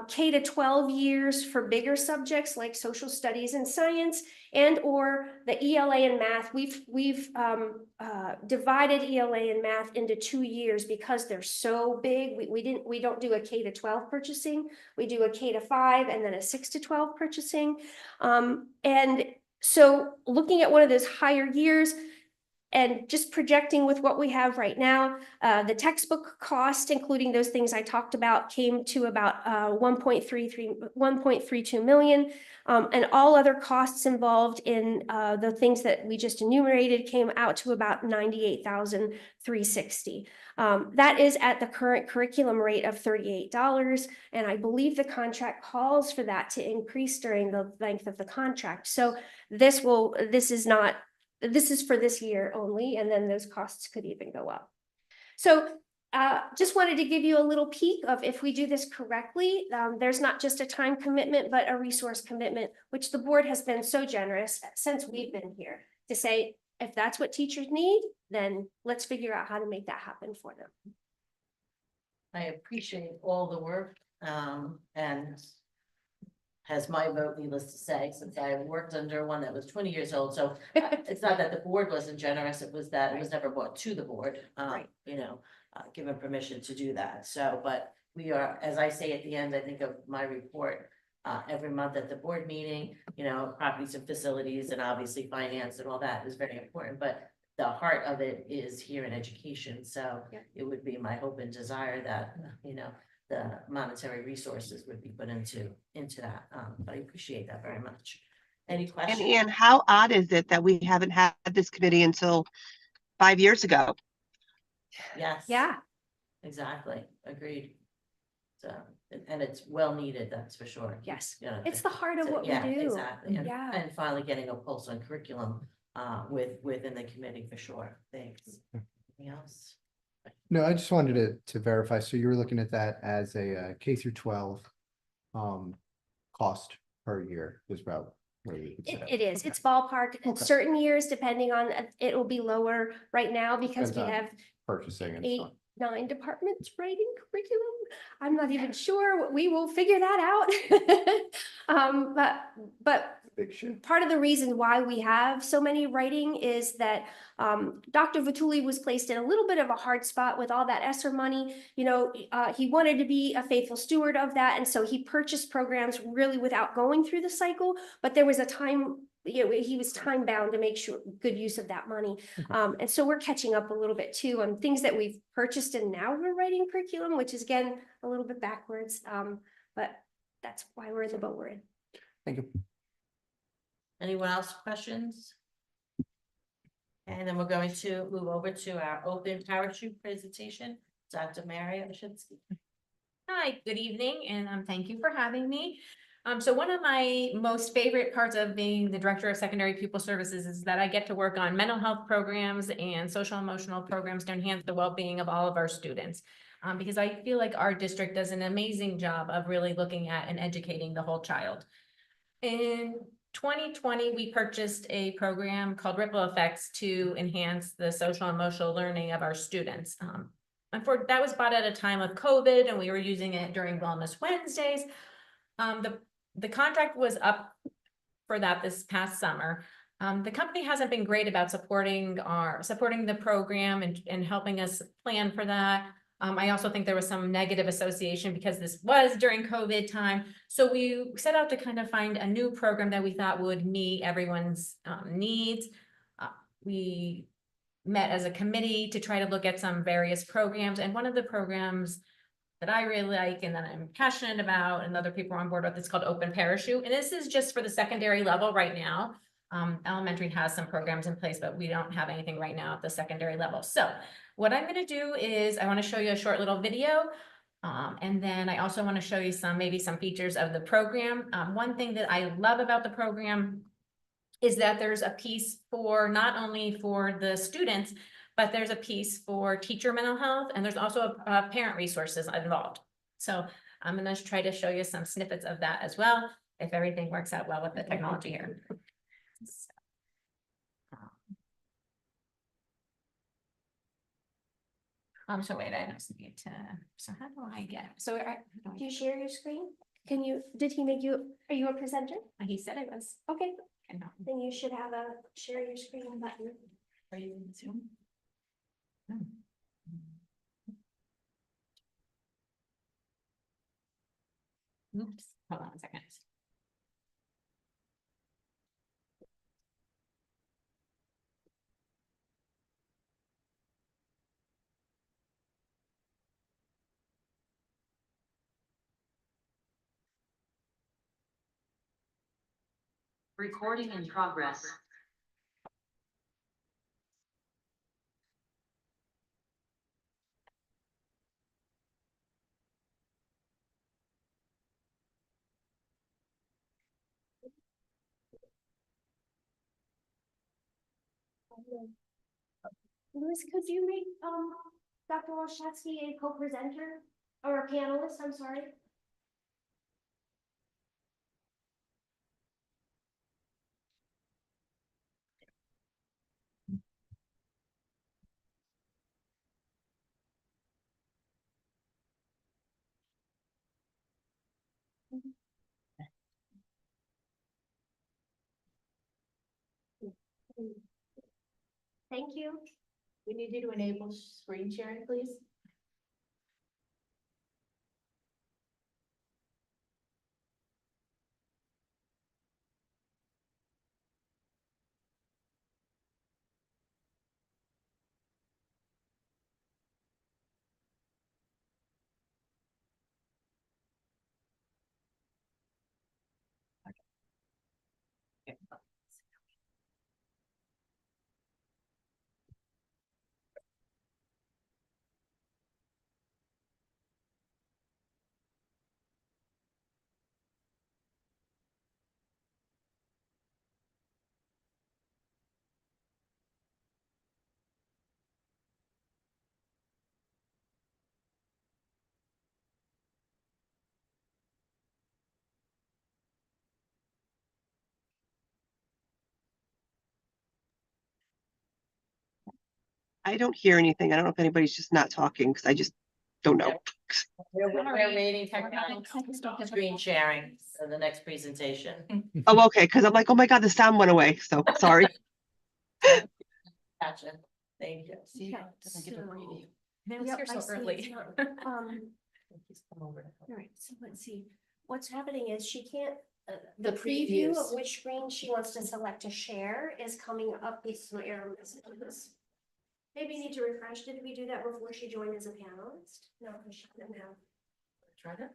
K to 12 years for bigger subjects like social studies and science, and or the ELA and math. We've divided ELA and math into 2 years because they're so big. We don't do a K to 12 purchasing. We do a K to 5 and then a 6 to 12 purchasing. And so looking at one of those higher years, and just projecting with what we have right now, the textbook cost, including those things I talked about, came to about 1.32 million. And all other costs involved in the things that we just enumerated came out to about 98,360. That is at the current curriculum rate of $38. And I believe the contract calls for that to increase during the length of the contract. So this is for this year only, and then those costs could even go up. So just wanted to give you a little peek of if we do this correctly, there's not just a time commitment, but a resource commitment, which the board has been so generous since we've been here to say, if that's what teachers need, then let's figure out how to make that happen for them. I appreciate all the work, and has my vote, needless to say, since I worked under one that was 20 years old. So it's not that the board wasn't generous, it was that it was never brought to the board, Right. given permission to do that. So, but we are, as I say at the end, I think of my report, every month at the board meeting, properties and facilities and obviously finance and all that is very important, but the heart of it is here in education. So Yeah. it would be my hope and desire that, the monetary resources would be put into that. But I appreciate that very much. Any And questions? Anne, how odd is it that we haven't had this committee until 5 years ago? Yes. Yeah, Exactly. Agreed. So, and it's well needed, that's for sure. yes. Yeah. It's the heart of So, what we yeah, do. exactly. And, Yeah. and finally getting a pulse on curriculum, within the committee for sure. Thanks. Anything else? No, I just wanted to verify. So you were looking at that as a K through 12 cost per year is about where you could set. It is, Okay. it's ballpark. In Okay. certain years, depending on, it will be lower right now because we Depends on have Purchasing and 8, stuff. 9 departments writing curriculum. I'm not even sure. We will figure that out. But Big shit. part of the reason why we have so many writing is that Dr. Vituli was placed in a little bit of a hard spot with all that ESSER money. He wanted to be a faithful steward of that, and so he purchased programs really without going through the cycle. But there was a time, he was time bound to make sure good use of that money. And so we're catching up a little bit too on things that we've purchased and now we're writing curriculum, which is again a little bit backwards. But that's why we're in the boat we're in. Thank you. Anyone else questions? And then we're going to move over to our open parachute presentation. Dr. Mary Oshinsky. Hi, good evening, and thank you for having me. So one of my most favorite parts of being the Director of Secondary Pupil Services is that I get to work on mental health programs and social emotional programs to enhance the well-being of all of our students. Because I feel like our district does an amazing job of really looking at and educating the whole child. In 2020, we purchased a program called Ripple Effects to enhance the social and emotional learning of our students. That was bought at a time of COVID and we were using it during Wellness Wednesdays. The contract was up for that this past summer. The company hasn't been great about supporting the program and helping us plan for that. I also think there was some negative association because this was during COVID time. So we set out to kind of find a new program that we thought would meet everyone's needs. We met as a committee to try to look at some various programs. And one of the programs that I really like and that I'm passionate about and other people are on board with, it's called Open Parachute. And this is just for the secondary level right now. Elementary has some programs in place, but we don't have anything right now at the secondary level. So what I'm going to do is I want to show you a short little video. And then I also want to show you maybe some features of the program. One thing that I love about the program is that there's a piece for not only for the students, but there's a piece for teacher mental health, and there's also a parent resources involved. So I'm going to try to show you some snippets of that as well, if everything works out well with the technology here. So wait, I just need to, so how do I get, so Do you share your screen? Did he make you, are you a presenter? he said I was. Okay, And then you should have a share your screen button. are you in Zoom? Oops, hold on a second. Recording in progress. Louis, could you make Dr. Olszewski a co-presenter or a panelist? I'm sorry. Thank you. We need you to enable screen sharing, please. I don't hear anything. I don't know if anybody's just not talking because I just don't know. We're waiting for screen sharing for the next presentation. Oh, okay, because I'm like, oh my God, the sound went away. So sorry. Gotcha. Thank you. Okay, so- They was Yep, here I so see early. it's not. All right, so let's see. What's happening is she can't, the The preview of previews. which screen she wants to select to share is coming up with some error messages. Maybe you need to refresh. Did we do that before she joined as a panelist? No, because she didn't have. Try that.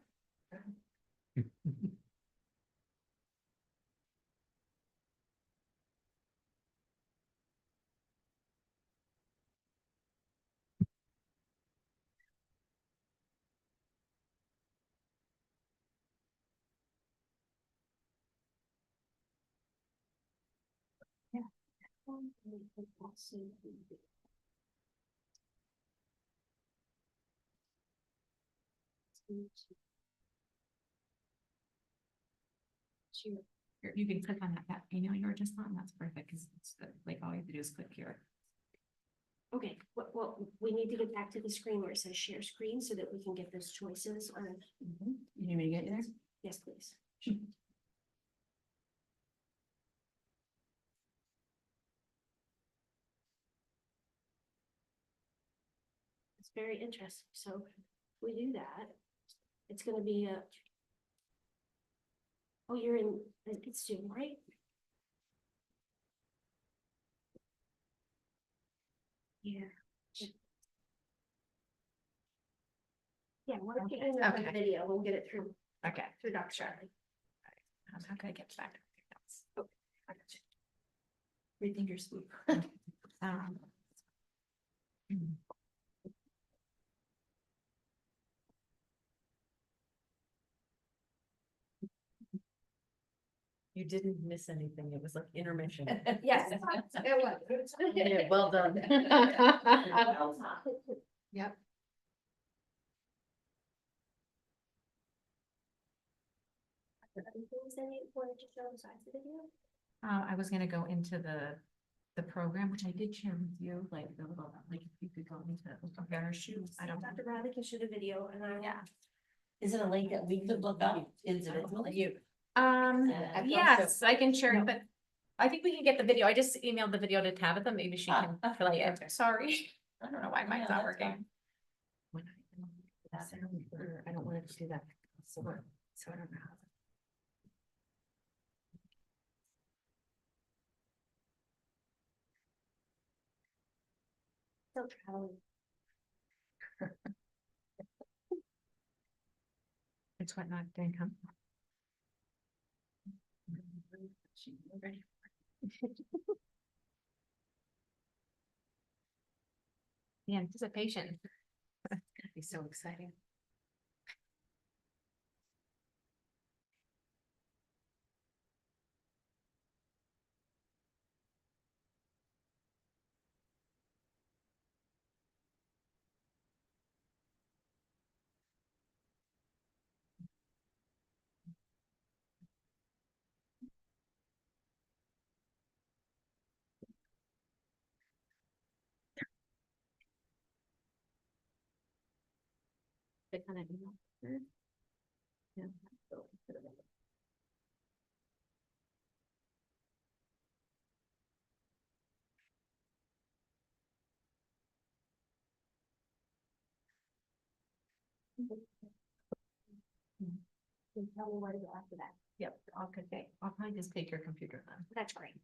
You can click on that email you were just on, that's perfect, because it's like all you have to do is click here. Okay, well, we need to get back to the screen where it says share screen so that we can get those choices on. You need me to get you there? Yes, please. It's very interesting. So if we do that, it's gonna be a. Oh, you're in, it's Zoom, right? Yeah. Yeah, why don't you end up with Okay. video, we'll get it through, Okay. through Dr. Shirley. How can I get back? Okay. I got you. Rethink your swoop. Um, You didn't miss anything. It was like intermission. Yes, it was. Yeah, well done. Yep. Anything that you wanted to show besides the video? I was gonna go into the program, which I did share with you, like, like if you could go into better shoes. I don't. Dr. Bradley can shoot a video and I. Yeah. Is it a link that we could look up individually? You. I Yes, I can share it, but I think we can get the video. I just emailed the video to Tabitha. Maybe she can play it. Sorry. I don't know why mine's not working. I don't want it to do that. So I don't know. Still traveling. It's what not didn't come. Ready? The anticipation. It's gonna be so exciting. Click on it. Yeah. So, Oh, Tell me where to go after that. Yep, okay, I'll probably just take your computer then. That's great.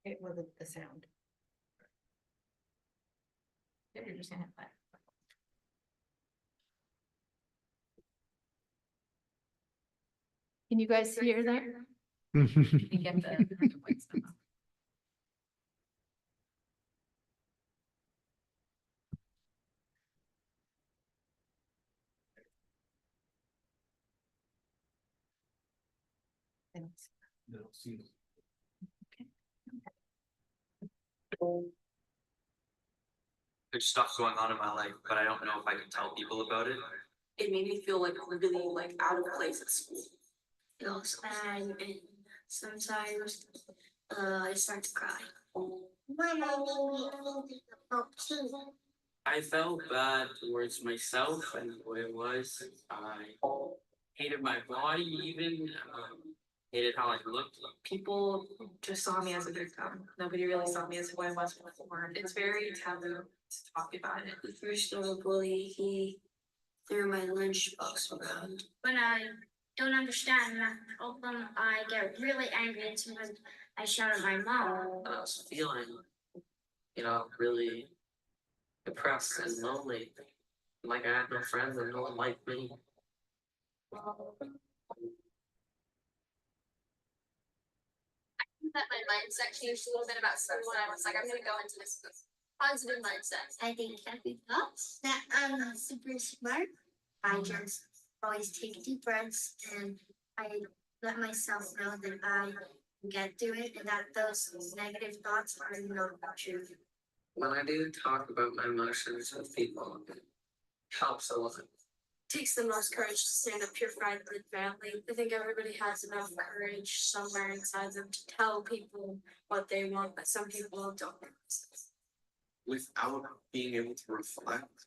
It wasn't the sound. Maybe you're just gonna have that. Can you guys hear that? You get the white stuff off. Thanks. There's stuff going on in my life, but I don't know if I can tell people about it. It made me feel like really like out of place at school. It was bad and sometimes I start to cry. I felt bad towards myself and who I was. I hated my body even, hated how I looked. People just saw me as a victim. Nobody really saw me as who I was before. It's very taboo to talk about it. The first little bully, he threw my lunchbox around. When I don't understand that problem, I get really angry and sometimes I shout at my mom. I was feeling, really depressed and lonely. Like I had no friends and no one liked me. That my mindset changed a little bit about school when I was like, I'm gonna go into this positive mindset. I think happy thoughts that I'm super smart. I just always take deep breaths and I let myself know that I can get through it and that those negative thoughts are not true. When I do talk about my emotions with people, it helps a lot. Takes the most courage to stand up to your friends and family. I think everybody has enough courage somewhere inside them to tell people what they want, but some people don't. Without being able to reflect,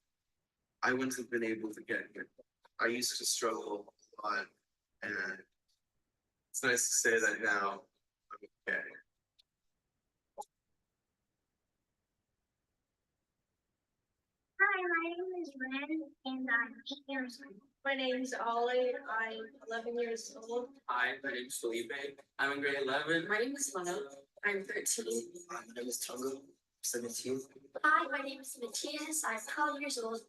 I wouldn't have been able to get here. I used to struggle a lot, and it's nice to say that now I'm okay. Hi, my name is Ren, and I'm 8 years old. My name's Ollie. I'm 11 years old. Hi, my name's Felipe. I'm in grade 11. My name is Leno. I'm 13. My name is Tungu. 17. Hi, my name is Matthias. I'm 12 years old.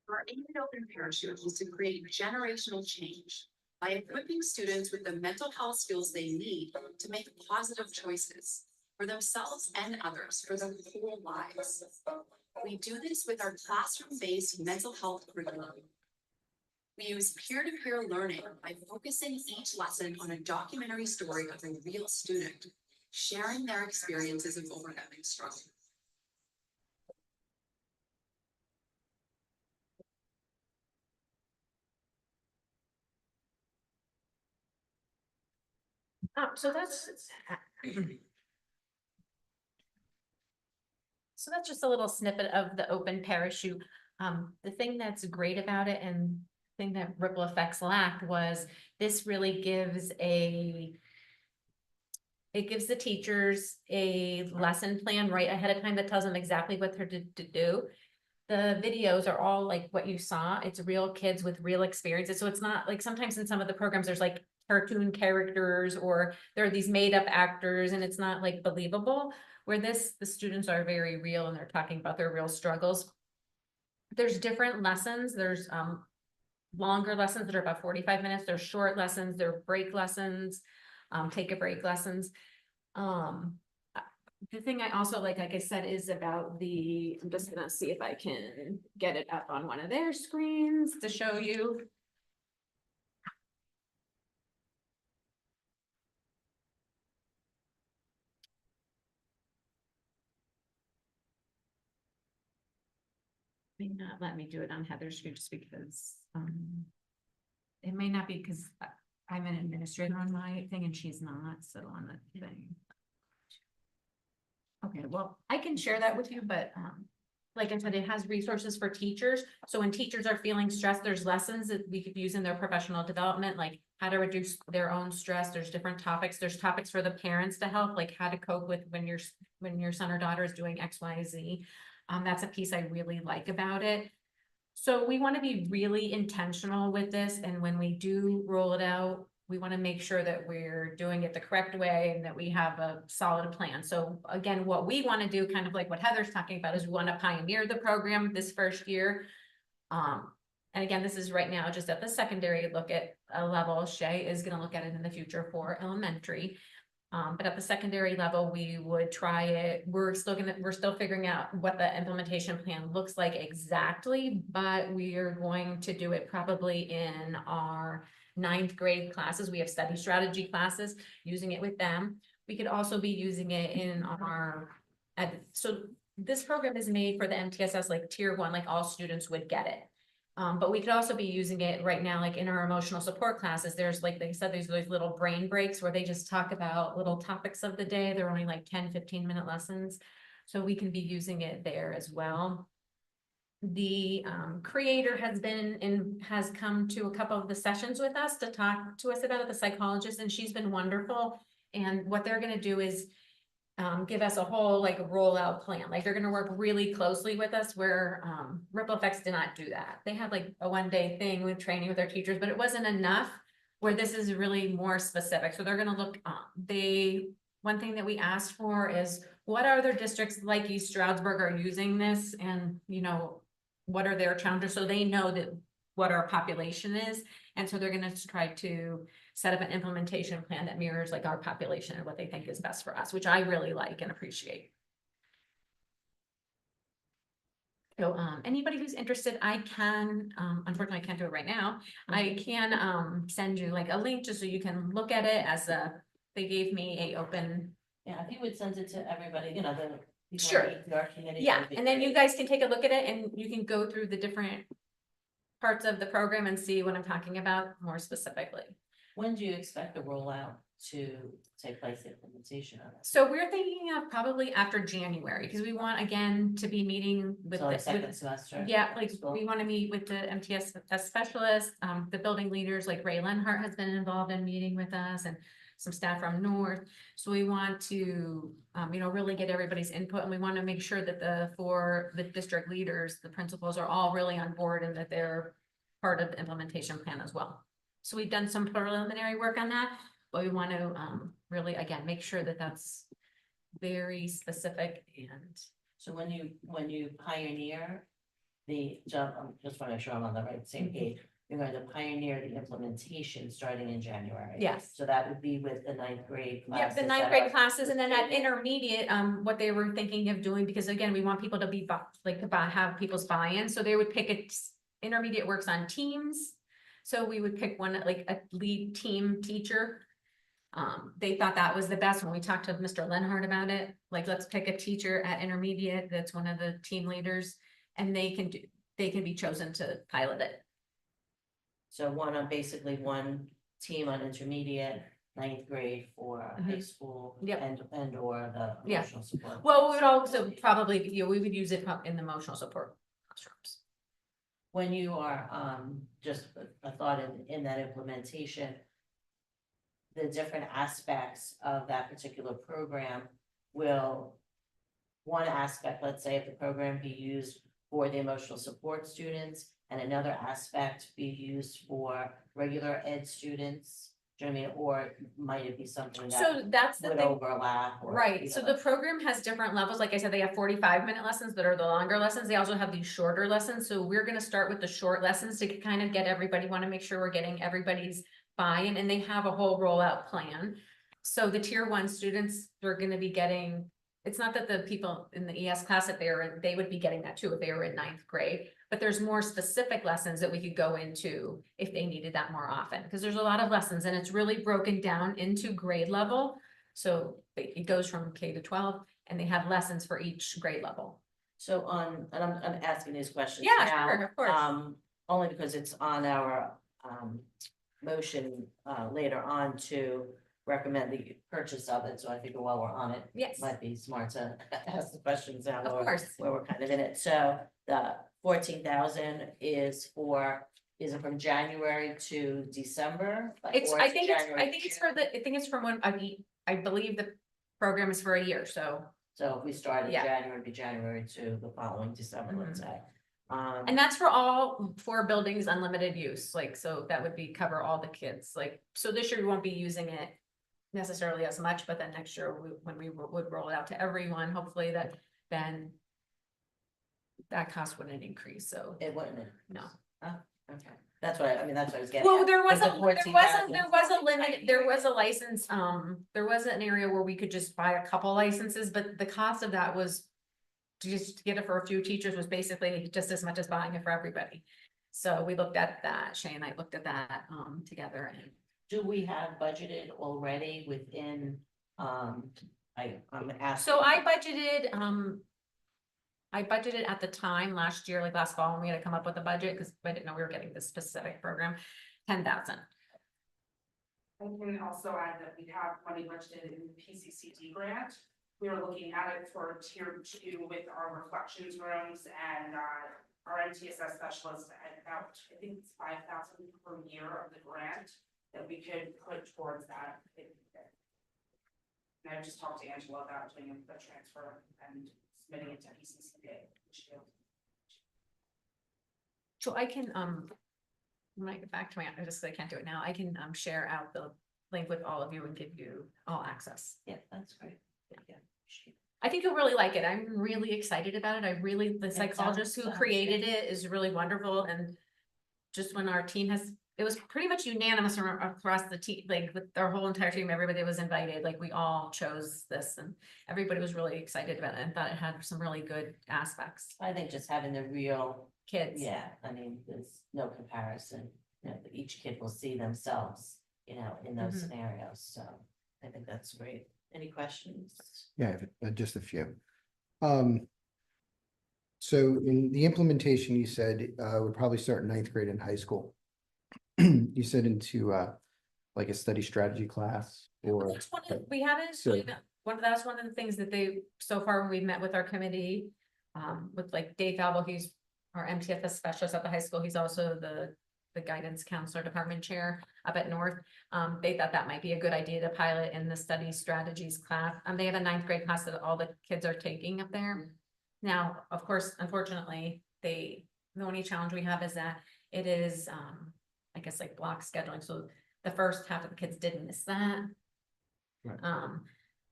Our aim at Open Parachute is to create generational change by equipping students with the mental health skills they need to make positive choices for themselves and others for their whole lives. We do this with our classroom-based mental health curriculum. We use peer-to-peer learning by focusing each lesson on a documentary story of a real student, sharing their experiences of overcoming struggle. So that's just a little snippet of the Open Parachute. The thing that's great about it and thing that Ripple Effects lacked was this really gives the teachers a lesson plan right ahead of time that tells them exactly what they're to do. The videos are all like what you saw. It's real kids with real experiences. So it's not like sometimes in some of the programs, there's like cartoon characters or there are these made up actors and it's not like believable. Where the students are very real and they're talking about their real struggles. There's different lessons. There's longer lessons that are about 45 minutes. There's short lessons, there are break lessons, take a break lessons. The thing I also like I said, is about I'm just gonna see if I can get it up on one of their screens to show you. May not let me do it on Heather's screen just because, it may not be because I'm an administrator on my thing and she's not, so on the thing. Okay, well, I can share that with you, but, like I said, it has resources for teachers. So when teachers are feeling stressed, there's lessons that we could use in their professional development, like how to reduce their own stress. There's different topics. There's topics for the parents to help, like how to cope with when your son or daughter is doing X, Y, Z. That's a piece I really like about it. So we want to be really intentional with this, and when we do roll it out, we want to make sure that we're doing it the correct way and that we have a solid plan. So again, what we want to do, kind of like what Heather's talking about, is we want to pioneer the program this first year. And again, this is right now just at the secondary look at a level. Shay is going to look at it in the future for elementary. But at the secondary level, we would try it. We're still figuring out what the implementation plan looks like exactly, but we are going to do it probably in our 9th grade classes. We have study strategy classes, using it with them. We could also be using it in so this program is made for the MTSS, like tier 1, like all students would get it. But we could also be using it right now, like in our emotional support classes. There's, like they said, there's those little brain breaks where they just talk about little topics of the day. They're only like 10-15 minute lessons. So we can be using it there as well. The creator has come to a couple of the sessions with us to talk to us about it, the psychologist, and she's been wonderful. And what they're going to do is give us a whole like rollout plan. Like they're going to work really closely with us, where Ripple Effects did not do that. They had like a 1-day thing with training with their teachers, but it wasn't enough, where this is really more specific. So they're going to look, one thing that we asked for is, what other districts like East Stroudsburg are using this, and what are their challenges, so they know that what our population is. And so they're going to try to set up an implementation plan that mirrors like our population and what they think is best for us, which I really like and appreciate. So anybody who's interested, I can, unfortunately I can't do it right now. I can send you like a link just so you can look at it they gave me a open. Yeah, if you would send it to everybody, the people Sure. in our community. Yeah, that'd be and then you great. guys can take a look at it and you can go through the different parts of the program and see what I'm talking about more specifically. When do you expect the rollout to take place, the implementation of it? So we're thinking of probably after January, because we want, again, to be meeting with So like the, second semester? yeah, like School? we want to meet with the MTSS specialists, the building leaders, like Ray Lenhart has been involved in meeting with us, and some staff from North. So we want to, really get everybody's input, and we want to make sure that the district leaders, the principals, are all really on board and that they're part of the implementation plan as well. So we've done some preliminary work on that, but we want to really, again, make sure that that's very specific. And So when you pioneer the jump, just want to make sure I'm on the same page. You're going to pioneer the implementation starting in January. yes. So that would be with the 9th grade Yep, classes. the 9th that grade are- classes, and then at intermediate, what they were thinking of doing, because again, we want people to be have people's buy-in, so they would pick intermediate works on teams. So we would pick one, like a lead team teacher. They thought that was the best when we talked to Mr. Lenhart about it. Like, let's pick a teacher at intermediate that's one of the team leaders, and they can be chosen to pilot it. So basically one team on intermediate, 9th grade for high school. Yep. And or the Yeah. emotional support. Well, we would also probably, we would use it in the emotional support classrooms. When you are, just a thought in that implementation, the different aspects of that particular program will, one aspect, let's say if the program be used for the emotional support students, and another aspect be used for regular ed students, do you know what I mean? Or might it be something that So that's the would thing. overlap? Or, Right, so the program has different levels. Like I said, they have 45-minute lessons that are the longer lessons. They also have these shorter lessons. So we're gonna start with the short lessons to kind of get everybody, want to make sure we're getting everybody's buy-in, and they have a whole rollout plan. So the tier 1 students, they're gonna be getting, it's not that the people in the ES class that they would be getting that too if they were in 9th grade, but there's more specific lessons that we could go into if they needed that more often, because there's a lot of lessons and it's really broken down into grade level. So it goes from K to 12, and they have lessons for each grade level. So and I'm asking these questions Yeah, now, sure, of course. only because it's on our motion later on to recommend the purchase of it, so I figure while we're on it. Yes. Might be smart to ask the questions now. Of where- course. Where we're kind of in it, so the 14,000 is is it from January to December? It's, Or I is it think January it's to for the, I think it's from when, I believe the program is for a year, so. So if we start in Yeah. January, it'd be January to the following December, let's Mhm. say. And that's for all 4 buildings, unlimited use, like, so that would be cover all the kids, like, so this year we won't be using it necessarily as much, but then next year, when we would roll it out to everyone, hopefully then that cost wouldn't increase, so, It wouldn't. no. Okay, that's what I mean, that's what I was getting. Well, at. there was Is a, it there 14,000? was a limit, there was a license, there was an area where we could just buy a couple licenses, but the cost of that was just to get it for a few teachers was basically just as much as buying it for everybody. So we looked at that, Shay and I looked at that, together, and Do we have budgeted already within, I'm asking. so I budgeted at the time last year, like last fall, when we had to come up with a budget, because I didn't know we were getting this specific program, 10,000. I can also add that we have money budgeted in the PCCD grant. We are looking at it for tier 2 with our reflections rooms and our MTSS specialist at about, I think it's 5,000 per year of the grant that we could put towards that. And I just talked to Angela about doing the transfer and submitting it to PCCD. So I can, when I get back to my, I can't do it now, I can share out the link with all of you and give you all access. Yeah, that's great. Yeah. I think you'll really like it. I'm really excited about it. The psychologist who sounds created it is really wonderful, and just when our team it was pretty much unanimous across the team, like with our whole entire team, everybody was invited, like we all chose this, and everybody was really excited about it and thought it had some really good aspects. I think just having the real Kids. Yeah, I mean, there's no comparison, each kid will see themselves, in those Mhm. scenarios, so I think that's great. Any questions? Yeah, just a few. So in the implementation, you said would probably start in 9th grade in high school. You said into like a study strategy class or That's we haven't, So- that's one of the things that so far when we've met with our committee, with like Dave Falbo, he's our MTFS specialist at the high school. He's also the guidance counselor department chair up at North. They thought that might be a good idea to pilot in the study strategies class. They have a 9th grade class that all the kids are taking up there. Now, of course, unfortunately, the only challenge we have is that it is, I guess like block scheduling. So the first half of the kids didn't miss that. Right.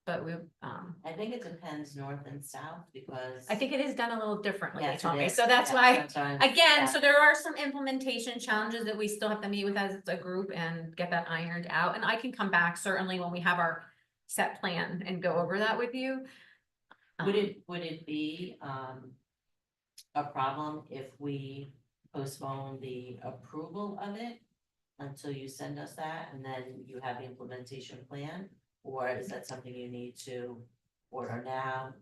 But we, I think it depends north and south, because. I think it is done a little differently, they Yes, told it me. is. So that's Yeah, why, that's why I'm- again, yeah. so there are some implementation challenges that we still have to meet with as a group and get that ironed out. And I can come back certainly when we have our set plan and go over that with you. Would it be a problem if we postpone the approval of it until you send us that, and then you have the implementation plan? Or is that something you need to order now,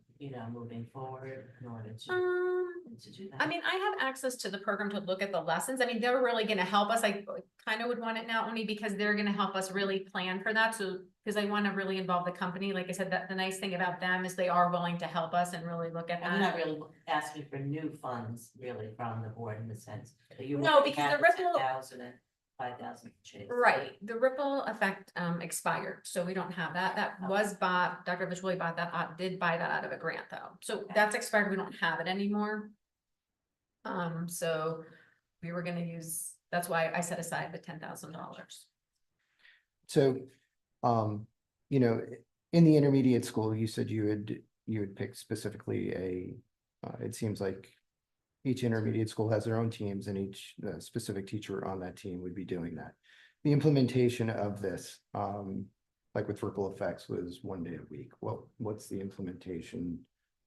moving forward in order to do that? I mean, I have access to the program to look at the lessons. I mean, they're really gonna help us. I kind of would want it now only because they're gonna help us really plan for that. So, because I want to really involve the company. Like I said, that the nice thing about them is they are willing to help us and really look at I'm that. not really asking for new funds really from the board in the sense. that you No, already because have the Ripple- 10,000 and 5,000 chase. Right, the ripple effect expired, so we don't have that. That was bought, Dr. Visually bought that, did buy that out of a grant though. So that's expired, we don't have it anymore. So we were gonna use, that's why I set aside the $10,000. So, in the intermediate school, you said you would pick specifically it seems like each intermediate school has their own teams and each specific teacher on that team would be doing that. The implementation of this, like with ripple effects, was 1 day a week. What's the implementation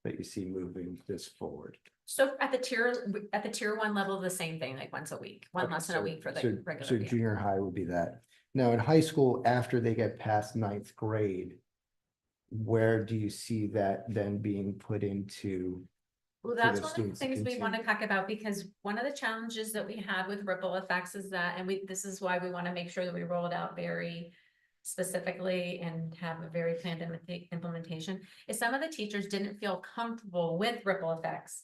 that you see moving this forward? So at the tier 1 level, the same thing, like once a week, one Okay, lesson a week for the So regular. year. junior high would be that. Now in high school, after they get past 9th grade, where do you see that then being put into? Well, for that's the one of the students to things we want to continue? talk about, because one of the challenges that we have with ripple effects is that, and this is why we want to make sure that we roll it out very specifically and have a very planned implementation, is some of the teachers didn't feel comfortable with ripple effects.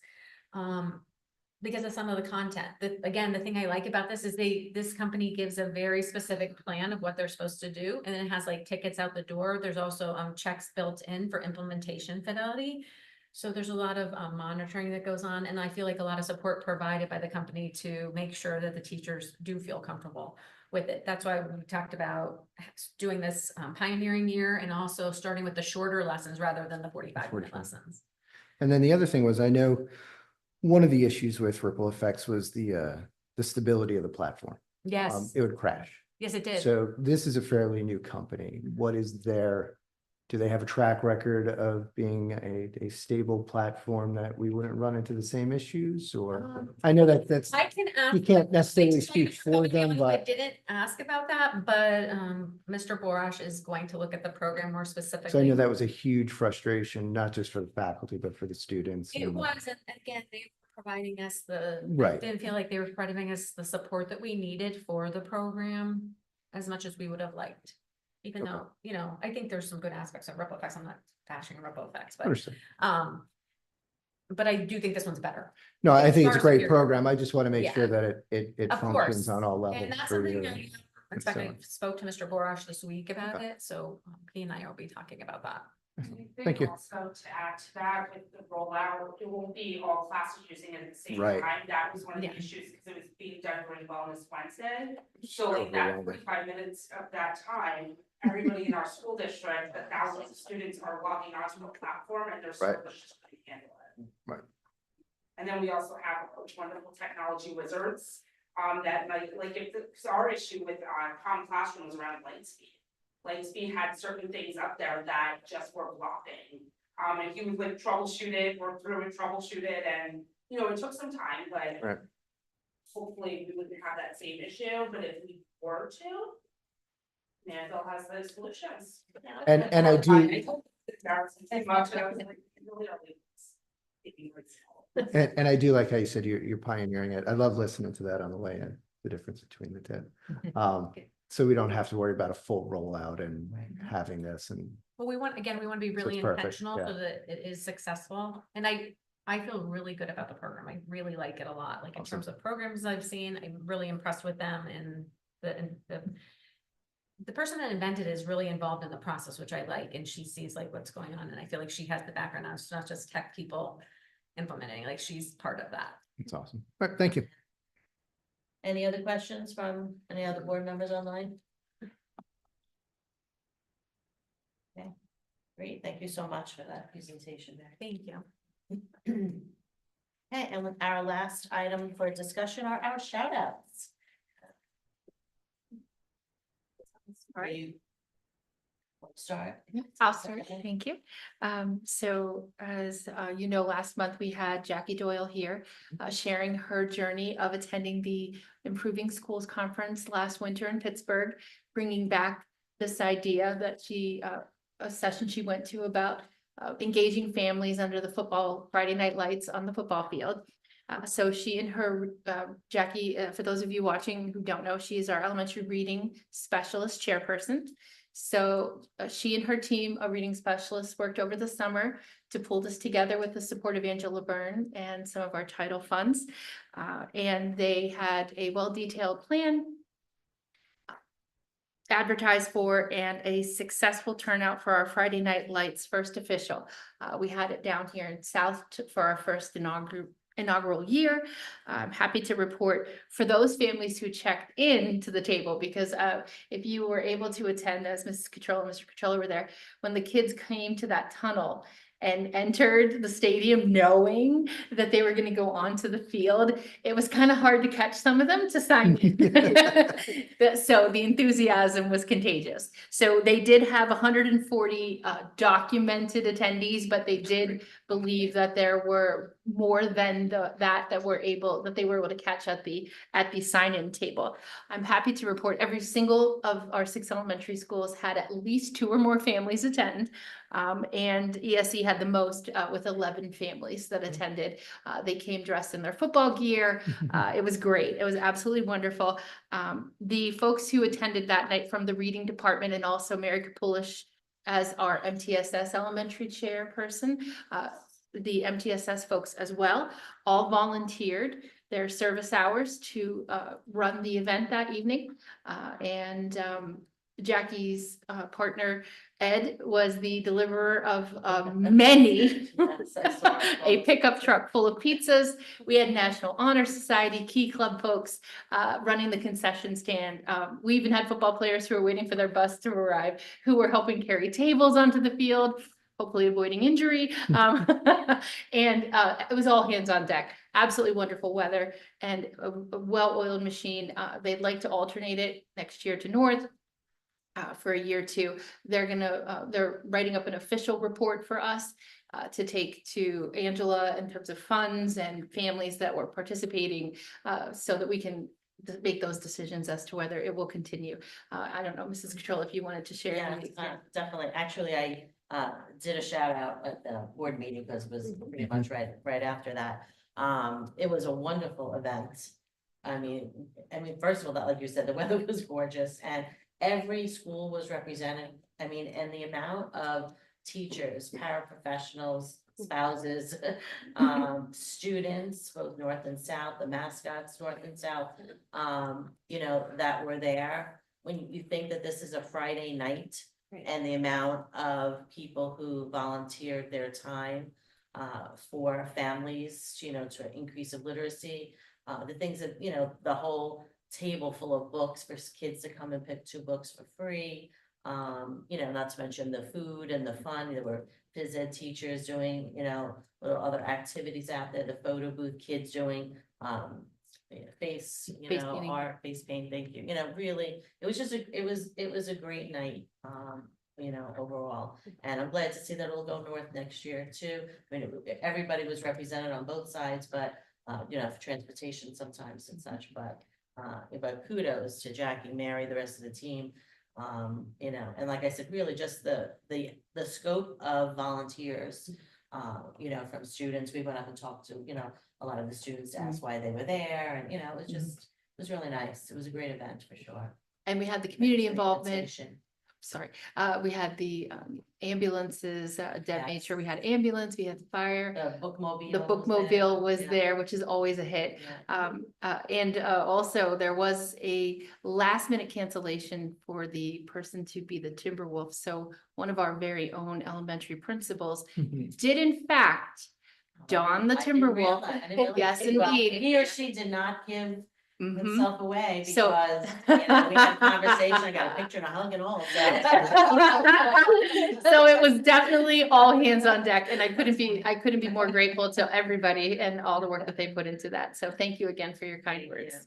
Because of some of the content. Again, the thing I like about this is this company gives a very specific plan of what they're supposed to do. And then it has like tickets out the door. There's also checks built in for implementation fidelity. So there's a lot of monitoring that goes on. And I feel like a lot of support provided by the company to make sure that the teachers do feel comfortable with it. That's why we talked about doing this pioneering year and also starting with the shorter lessons rather than the 45-minute lessons. And then the other thing was, I know one of the issues with ripple effects was the stability of the platform. Yes. It would crash. Yes, it did. So this is a fairly new company. What is do they have a track record of being a stable platform that we wouldn't run into the same issues? Or I know that's, I can ask. you can't necessarily speak for them, I but didn't ask about that, but Mr. Borash is going to look at the program more so I specifically. know that was a huge frustration, not just for the faculty, but for the students. It and- was, and again, they were providing us I Right. didn't feel like they were providing us the support that we needed for the program as much as we would have liked. Even Okay. though, you know, I think there's some good aspects of ripple effects. I'm not bashing ripple effects, but Understood. but I do think this one's better. No, I think it's a far great superior. program. I just want to make Yeah. sure that it Of functions course. on all levels. And that's for something you. in fact, I so- spoke to Mr. Borash this week about Okay. it, so he and I will be talking about that. Thank you. Also to add to that, with the rollout, it won't be all classes using it at the same Right. time. That was one of Yeah. the issues because it was being done during Wellness Wednesday. So like that Overwhelming. 45 minutes of that time, everybody in our school district, the thousands of students are logging onto a platform and their Right. servers just couldn't handle it. Right. And then we also have wonderful technology wizards, that like if it's our issue with common classrooms around Lightspeed. Lightspeed had certain things up there that just were blocking. And he would like troubleshoot it, work through it, troubleshoot it, and you know, it took some time, but. Right. Hopefully we wouldn't have that same issue, but if we were to. Mandel has those solutions. And I do, I hope it's embarrassing too much, and I was like, literally. and I do like how you said you're pioneering it. I love listening to that on the way in, the difference between the two. So we don't have to worry about a full rollout and having this and. Well, we want to be So really it's perfect, intentional yeah. so that it is successful. And I feel really good about the program. I really like it a lot. Like in Awesome. terms of programs I've seen, I'm really impressed with them and the person that invented it is really involved in the process, which I like, and she sees like what's going on. And I feel like she has the background. It's not just tech people implementing, like she's part of that. It's awesome. All right, thank you. Any other questions from any other board members online? Okay, great. Thank you so much for that presentation there. Thank you. Okay, and with our last item for discussion are our shout outs. All right. You want to start? I'll start, thank you. So as you know, last month we had Jackie Doyle here sharing her journey of attending the Improving Schools Conference last winter in Pittsburgh, bringing back this idea that a session she went to about engaging families under the Friday night lights on the football field. So she and her, Jackie, for those of you watching who don't know, she is our elementary reading specialist chairperson. So she and her team of reading specialists worked over the summer to pull this together with the support of Angela Byrne and some of our title funds. And they had a well-detailed plan advertised for and a successful turnout for our Friday Night Lights first official. We had it down here in South for our first inaugural year. I'm happy to report for those families who checked in to the table, because if you were able to attend, as Mrs. Cutrella and Mr. Cutrella were there, when the kids came to that tunnel and entered the stadium knowing that they were going to go onto the field, it was kind of hard to catch some of them to sign in. So the enthusiasm was contagious. So they did have 140 documented attendees, but they did believe that there were more than that they were able to catch at the sign-in table. I'm happy to report every single of our 6 elementary schools had at least 2 or more families attend. And ESE had the most with 11 families that attended. They came dressed in their football gear. It was great. It was absolutely wonderful. The folks who attended that night from the reading department, and also Mary Kapulish as our MTSS elementary chairperson, the MTSS folks as well, all volunteered their service hours to run the event that evening. And Jackie's partner, Ed, was the deliverer of many, a pickup truck full of pizzas. We had National Honor Society, Key Club folks running the concession stand. We even had football players who were waiting for their bus to arrive, who were helping carry tables onto the field, hopefully avoiding injury. And it was all hands on deck. Absolutely wonderful weather and a well-oiled machine. They'd like to alternate it next year to North. For a year or two, they're writing up an official report for us to take to Angela in terms of funds and families that were participating, so that we can make those decisions as to whether it will continue. I don't know, Mrs. Control, if you wanted to share. Yeah, definitely. Actually, I did a shout out at the board meeting because it was pretty much right after that. It was a wonderful event. I mean, first of all, that, like you said, the weather was gorgeous and every school was represented. I mean, and the amount of teachers, paraprofessionals, spouses, students, both North and South, the mascots, North and South, you know, that were there. When you think that this is a Friday night and the amount of people who volunteered their time for families, you know, to increase of literacy, the things that, you know, the whole table full of books for kids to come and pick 2 books for free. You know, not to mention the food and the fun. There were phys ed teachers doing, you know, little other activities out there, the photo booth kids doing face painting. Art, face paint, thank you. You know, really, it was just it was a great night, you know, overall. And I'm glad to see that it'll go North next year too. I mean, everybody was represented on both sides, but you know, for transportation sometimes and such, but kudos to Jackie, Mary, the rest of the team. You know, and like I said, really just the scope of volunteers, you know, from students. We went up and talked to, you know, a lot of the students to ask why they were there, and you know, it was just, it was really nice. It was a great event for sure. And we had the community involvement. Sorry, we had the ambulances. Deb made sure we had ambulance, we had the fire. The bookmobile. The bookmobile was there, which is always a hit. And also there was a last minute cancellation for the person to be the Timberwolf. So one of our very own elementary principals did in fact don the Timberwolf. Yes, indeed. He or she did not give himself away because you know, we had a conversation. I got a picture and a hug and all. So it was definitely all hands on deck, and I couldn't be more grateful to everybody and all the work that they put into that. So thank you again for your kind words.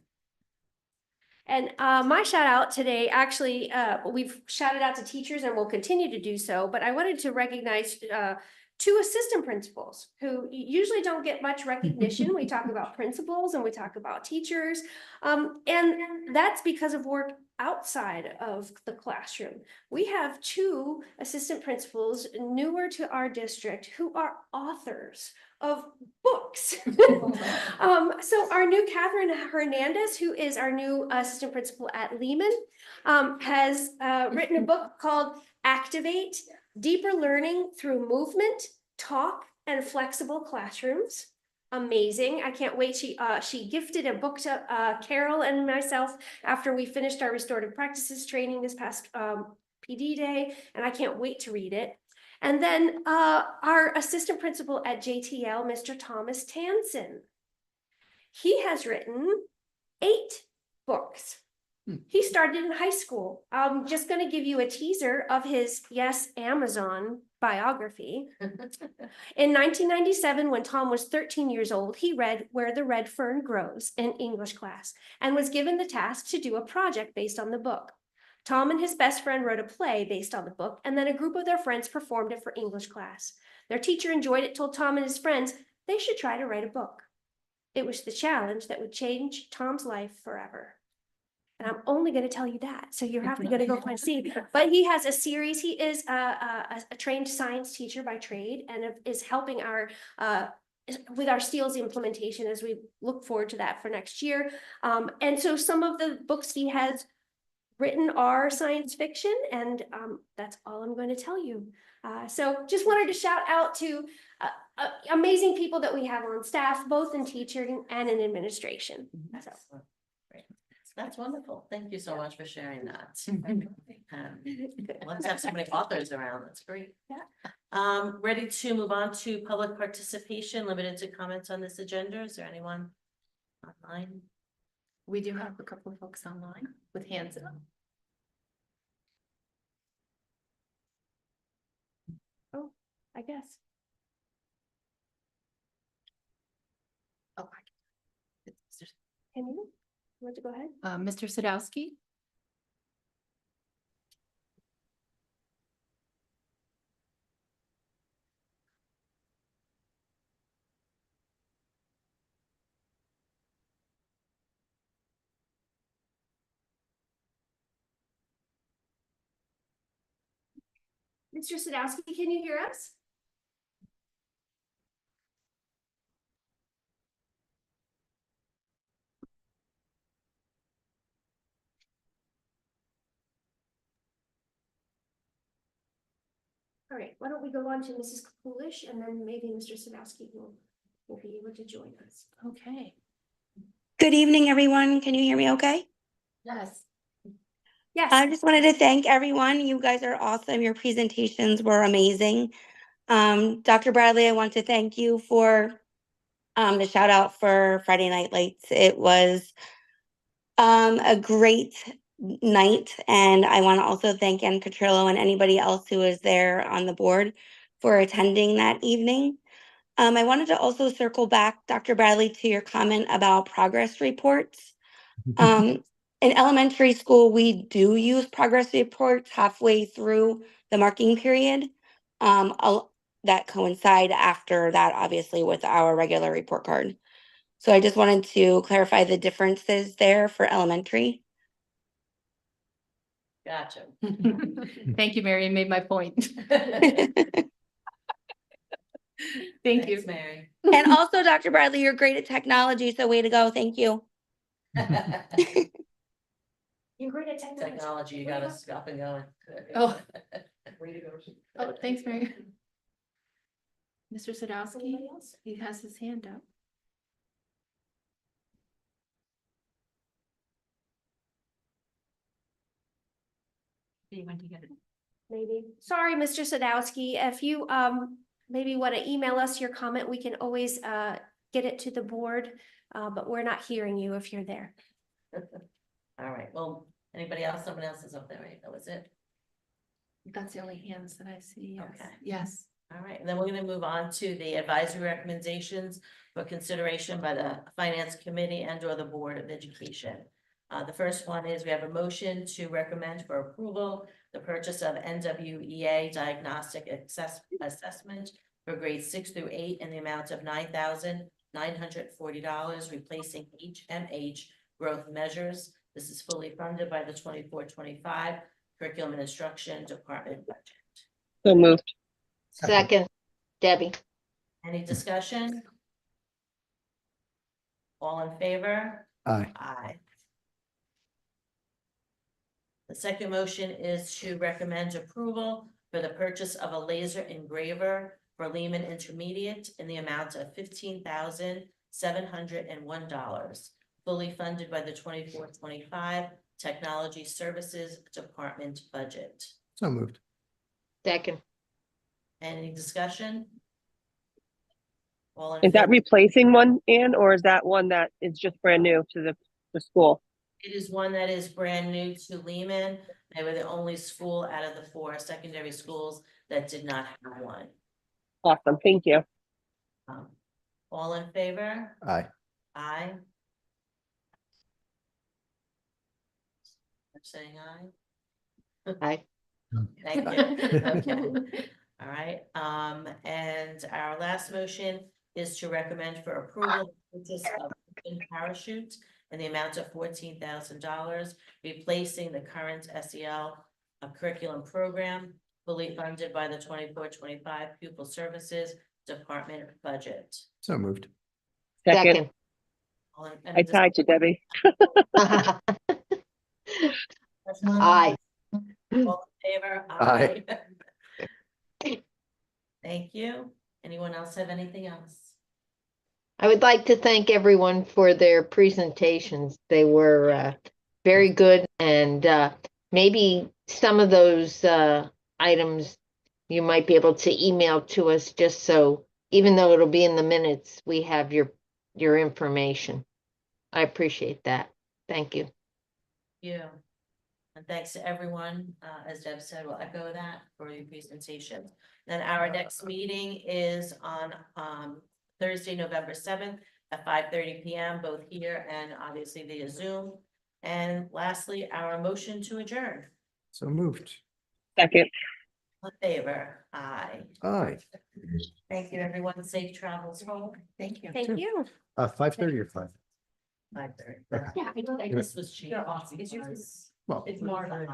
And my shout out today, actually, we've shouted out to teachers and we'll continue to do so, but I wanted to recognize 2 assistant principals who usually don't get much recognition. We talk about principals and we talk about teachers, and that's because of work outside of the classroom. We have 2 assistant principals newer to our district who are authors of books. So our new Catherine Hernandez, who is our new assistant principal at Lehman, has written a book called Activate: Deeper Learning Through Movement, Talk, and Flexible Classrooms. Amazing. I can't wait. She gifted a book to Carol and myself after we finished our restorative practices training this past PD day, and I can't wait to read it. And then our assistant principal at JTL, Mr. Thomas Tansen. He has written 8 books. He started in high school. I'm just going to give you a teaser of his, yes, Amazon biography. In 1997, when Tom was 13 years old, he read Where the Red Fern Grows in English class and was given the task to do a project based on the book. Tom and his best friend wrote a play based on the book, and then a group of their friends performed it for English class. Their teacher enjoyed it, told Tom and his friends they should try to write a book. It was the challenge that would change Tom's life forever. And I'm only going to tell you that, so you're having to go and see. But he has a series. He is a trained science teacher by trade, and is helping our with our STEELS implementation as we look forward to that for next year. And so some of the books he has written are science fiction, and that's all I'm going to tell you. So just wanted to shout out to amazing people that we have on staff, both in teaching and in administration. So. Great. That's wonderful. Thank you so much for sharing that. Let's have so many authors around. That's great. Yeah. Ready to move on to public participation, limited to comments on this agenda. Is there anyone online? We do have a couple of folks online with hands up. Oh, I guess. Oh, Can you want to go ahead? Mr. Sadowski? Mr. Sadowski, can you hear us? All right, why don't we go on to Mrs. Coolish, and then maybe Mr. Sadowski will be able to join us. Okay. Good evening, everyone. Can you hear me okay? Yes. Yes. I just wanted to thank everyone. You guys are awesome. Your presentations were amazing. Dr. Bradley, I want to thank you for the shout out for Friday Night Lights. It was a great night, and I want to also thank Ann Catrillo and anybody else who was there on the board for attending that evening. I wanted to also circle back, Dr. Bradley, to your comment about progress reports. In elementary school, we do use progress reports halfway through the marking period. That coincide after that, obviously, with our regular report card. So I just wanted to clarify the differences there for elementary. Gotcha. Thank you, Mary. You made my point. Thank you, Thanks, Mary. And also, Dr. Bradley, you're great at technology, so way to go. Thank you. You're great at Technology, you got us up and going. Oh. Way to go. Oh, thanks, Mary. Mr. Sadowski, he has his hand up. You want to get it? Maybe. Sorry, Mr. Sadowski, if you maybe want to email us your comment, we can always get it to the board, but we're not hearing you if you're there. All right, well, anybody else? Someone else is up there, right? That was it? That's the only hands that I see. Yes. Okay. Yes. All right, and then we're gonna move on to the advisory recommendations for consideration by the Finance Committee and or the Board of Education. The first one is we have a motion to recommend for approval the purchase of NWEA diagnostic assessment for grades 6 through 8 in the amount of $9,940, replacing HMH growth measures. This is fully funded by the 24-25 Curriculum and Instruction Department budget. So moved. Second, Debbie. Any discussion? All in favor? Aye. Aye. The second motion is to recommend approval for the purchase of a laser engraver for Lehman Intermediate in the amount of $15,701, fully funded by the 24-25 Technology Services Department budget. So moved. Second. Any discussion? All in Is that favor? replacing one, Ann, or is that one that is just brand new to the school? It is one that is brand new to Lehman. They were the only school out of the 4 secondary schools that did not have one. Awesome, thank you. All in favor? Aye. Aye. I'm saying aye. Aye. Thank you. Okay. All right, and our last motion is to recommend for approval, the purchase of parachute in the amount of $14,000, replacing the current SEL curriculum program, fully funded by the 24-25 pupil services department budget. So moved. Second. I tied to Debbie. Aye. All in favor? Aye. Thank you. Anyone else have anything else? I would like to thank everyone for their presentations. They were very good, and maybe some of those items you might be able to email to us, just so, even though it'll be in the minutes, we have your information. I appreciate that. Thank you. You. And thanks to everyone, as Deb said, we'll echo that for your presentation. Then our next meeting is on Thursday, November 7th at 5:30 p.m., both here and obviously via Zoom. And lastly, our motion to adjourn. So moved. Second. All in favor? Aye. Aye. Thank you, everyone. Safe travels home. Thank you. Thank you. 5:30 or 5? 5:30. Okay. Yeah, I know that this was cheap. Well. It's more than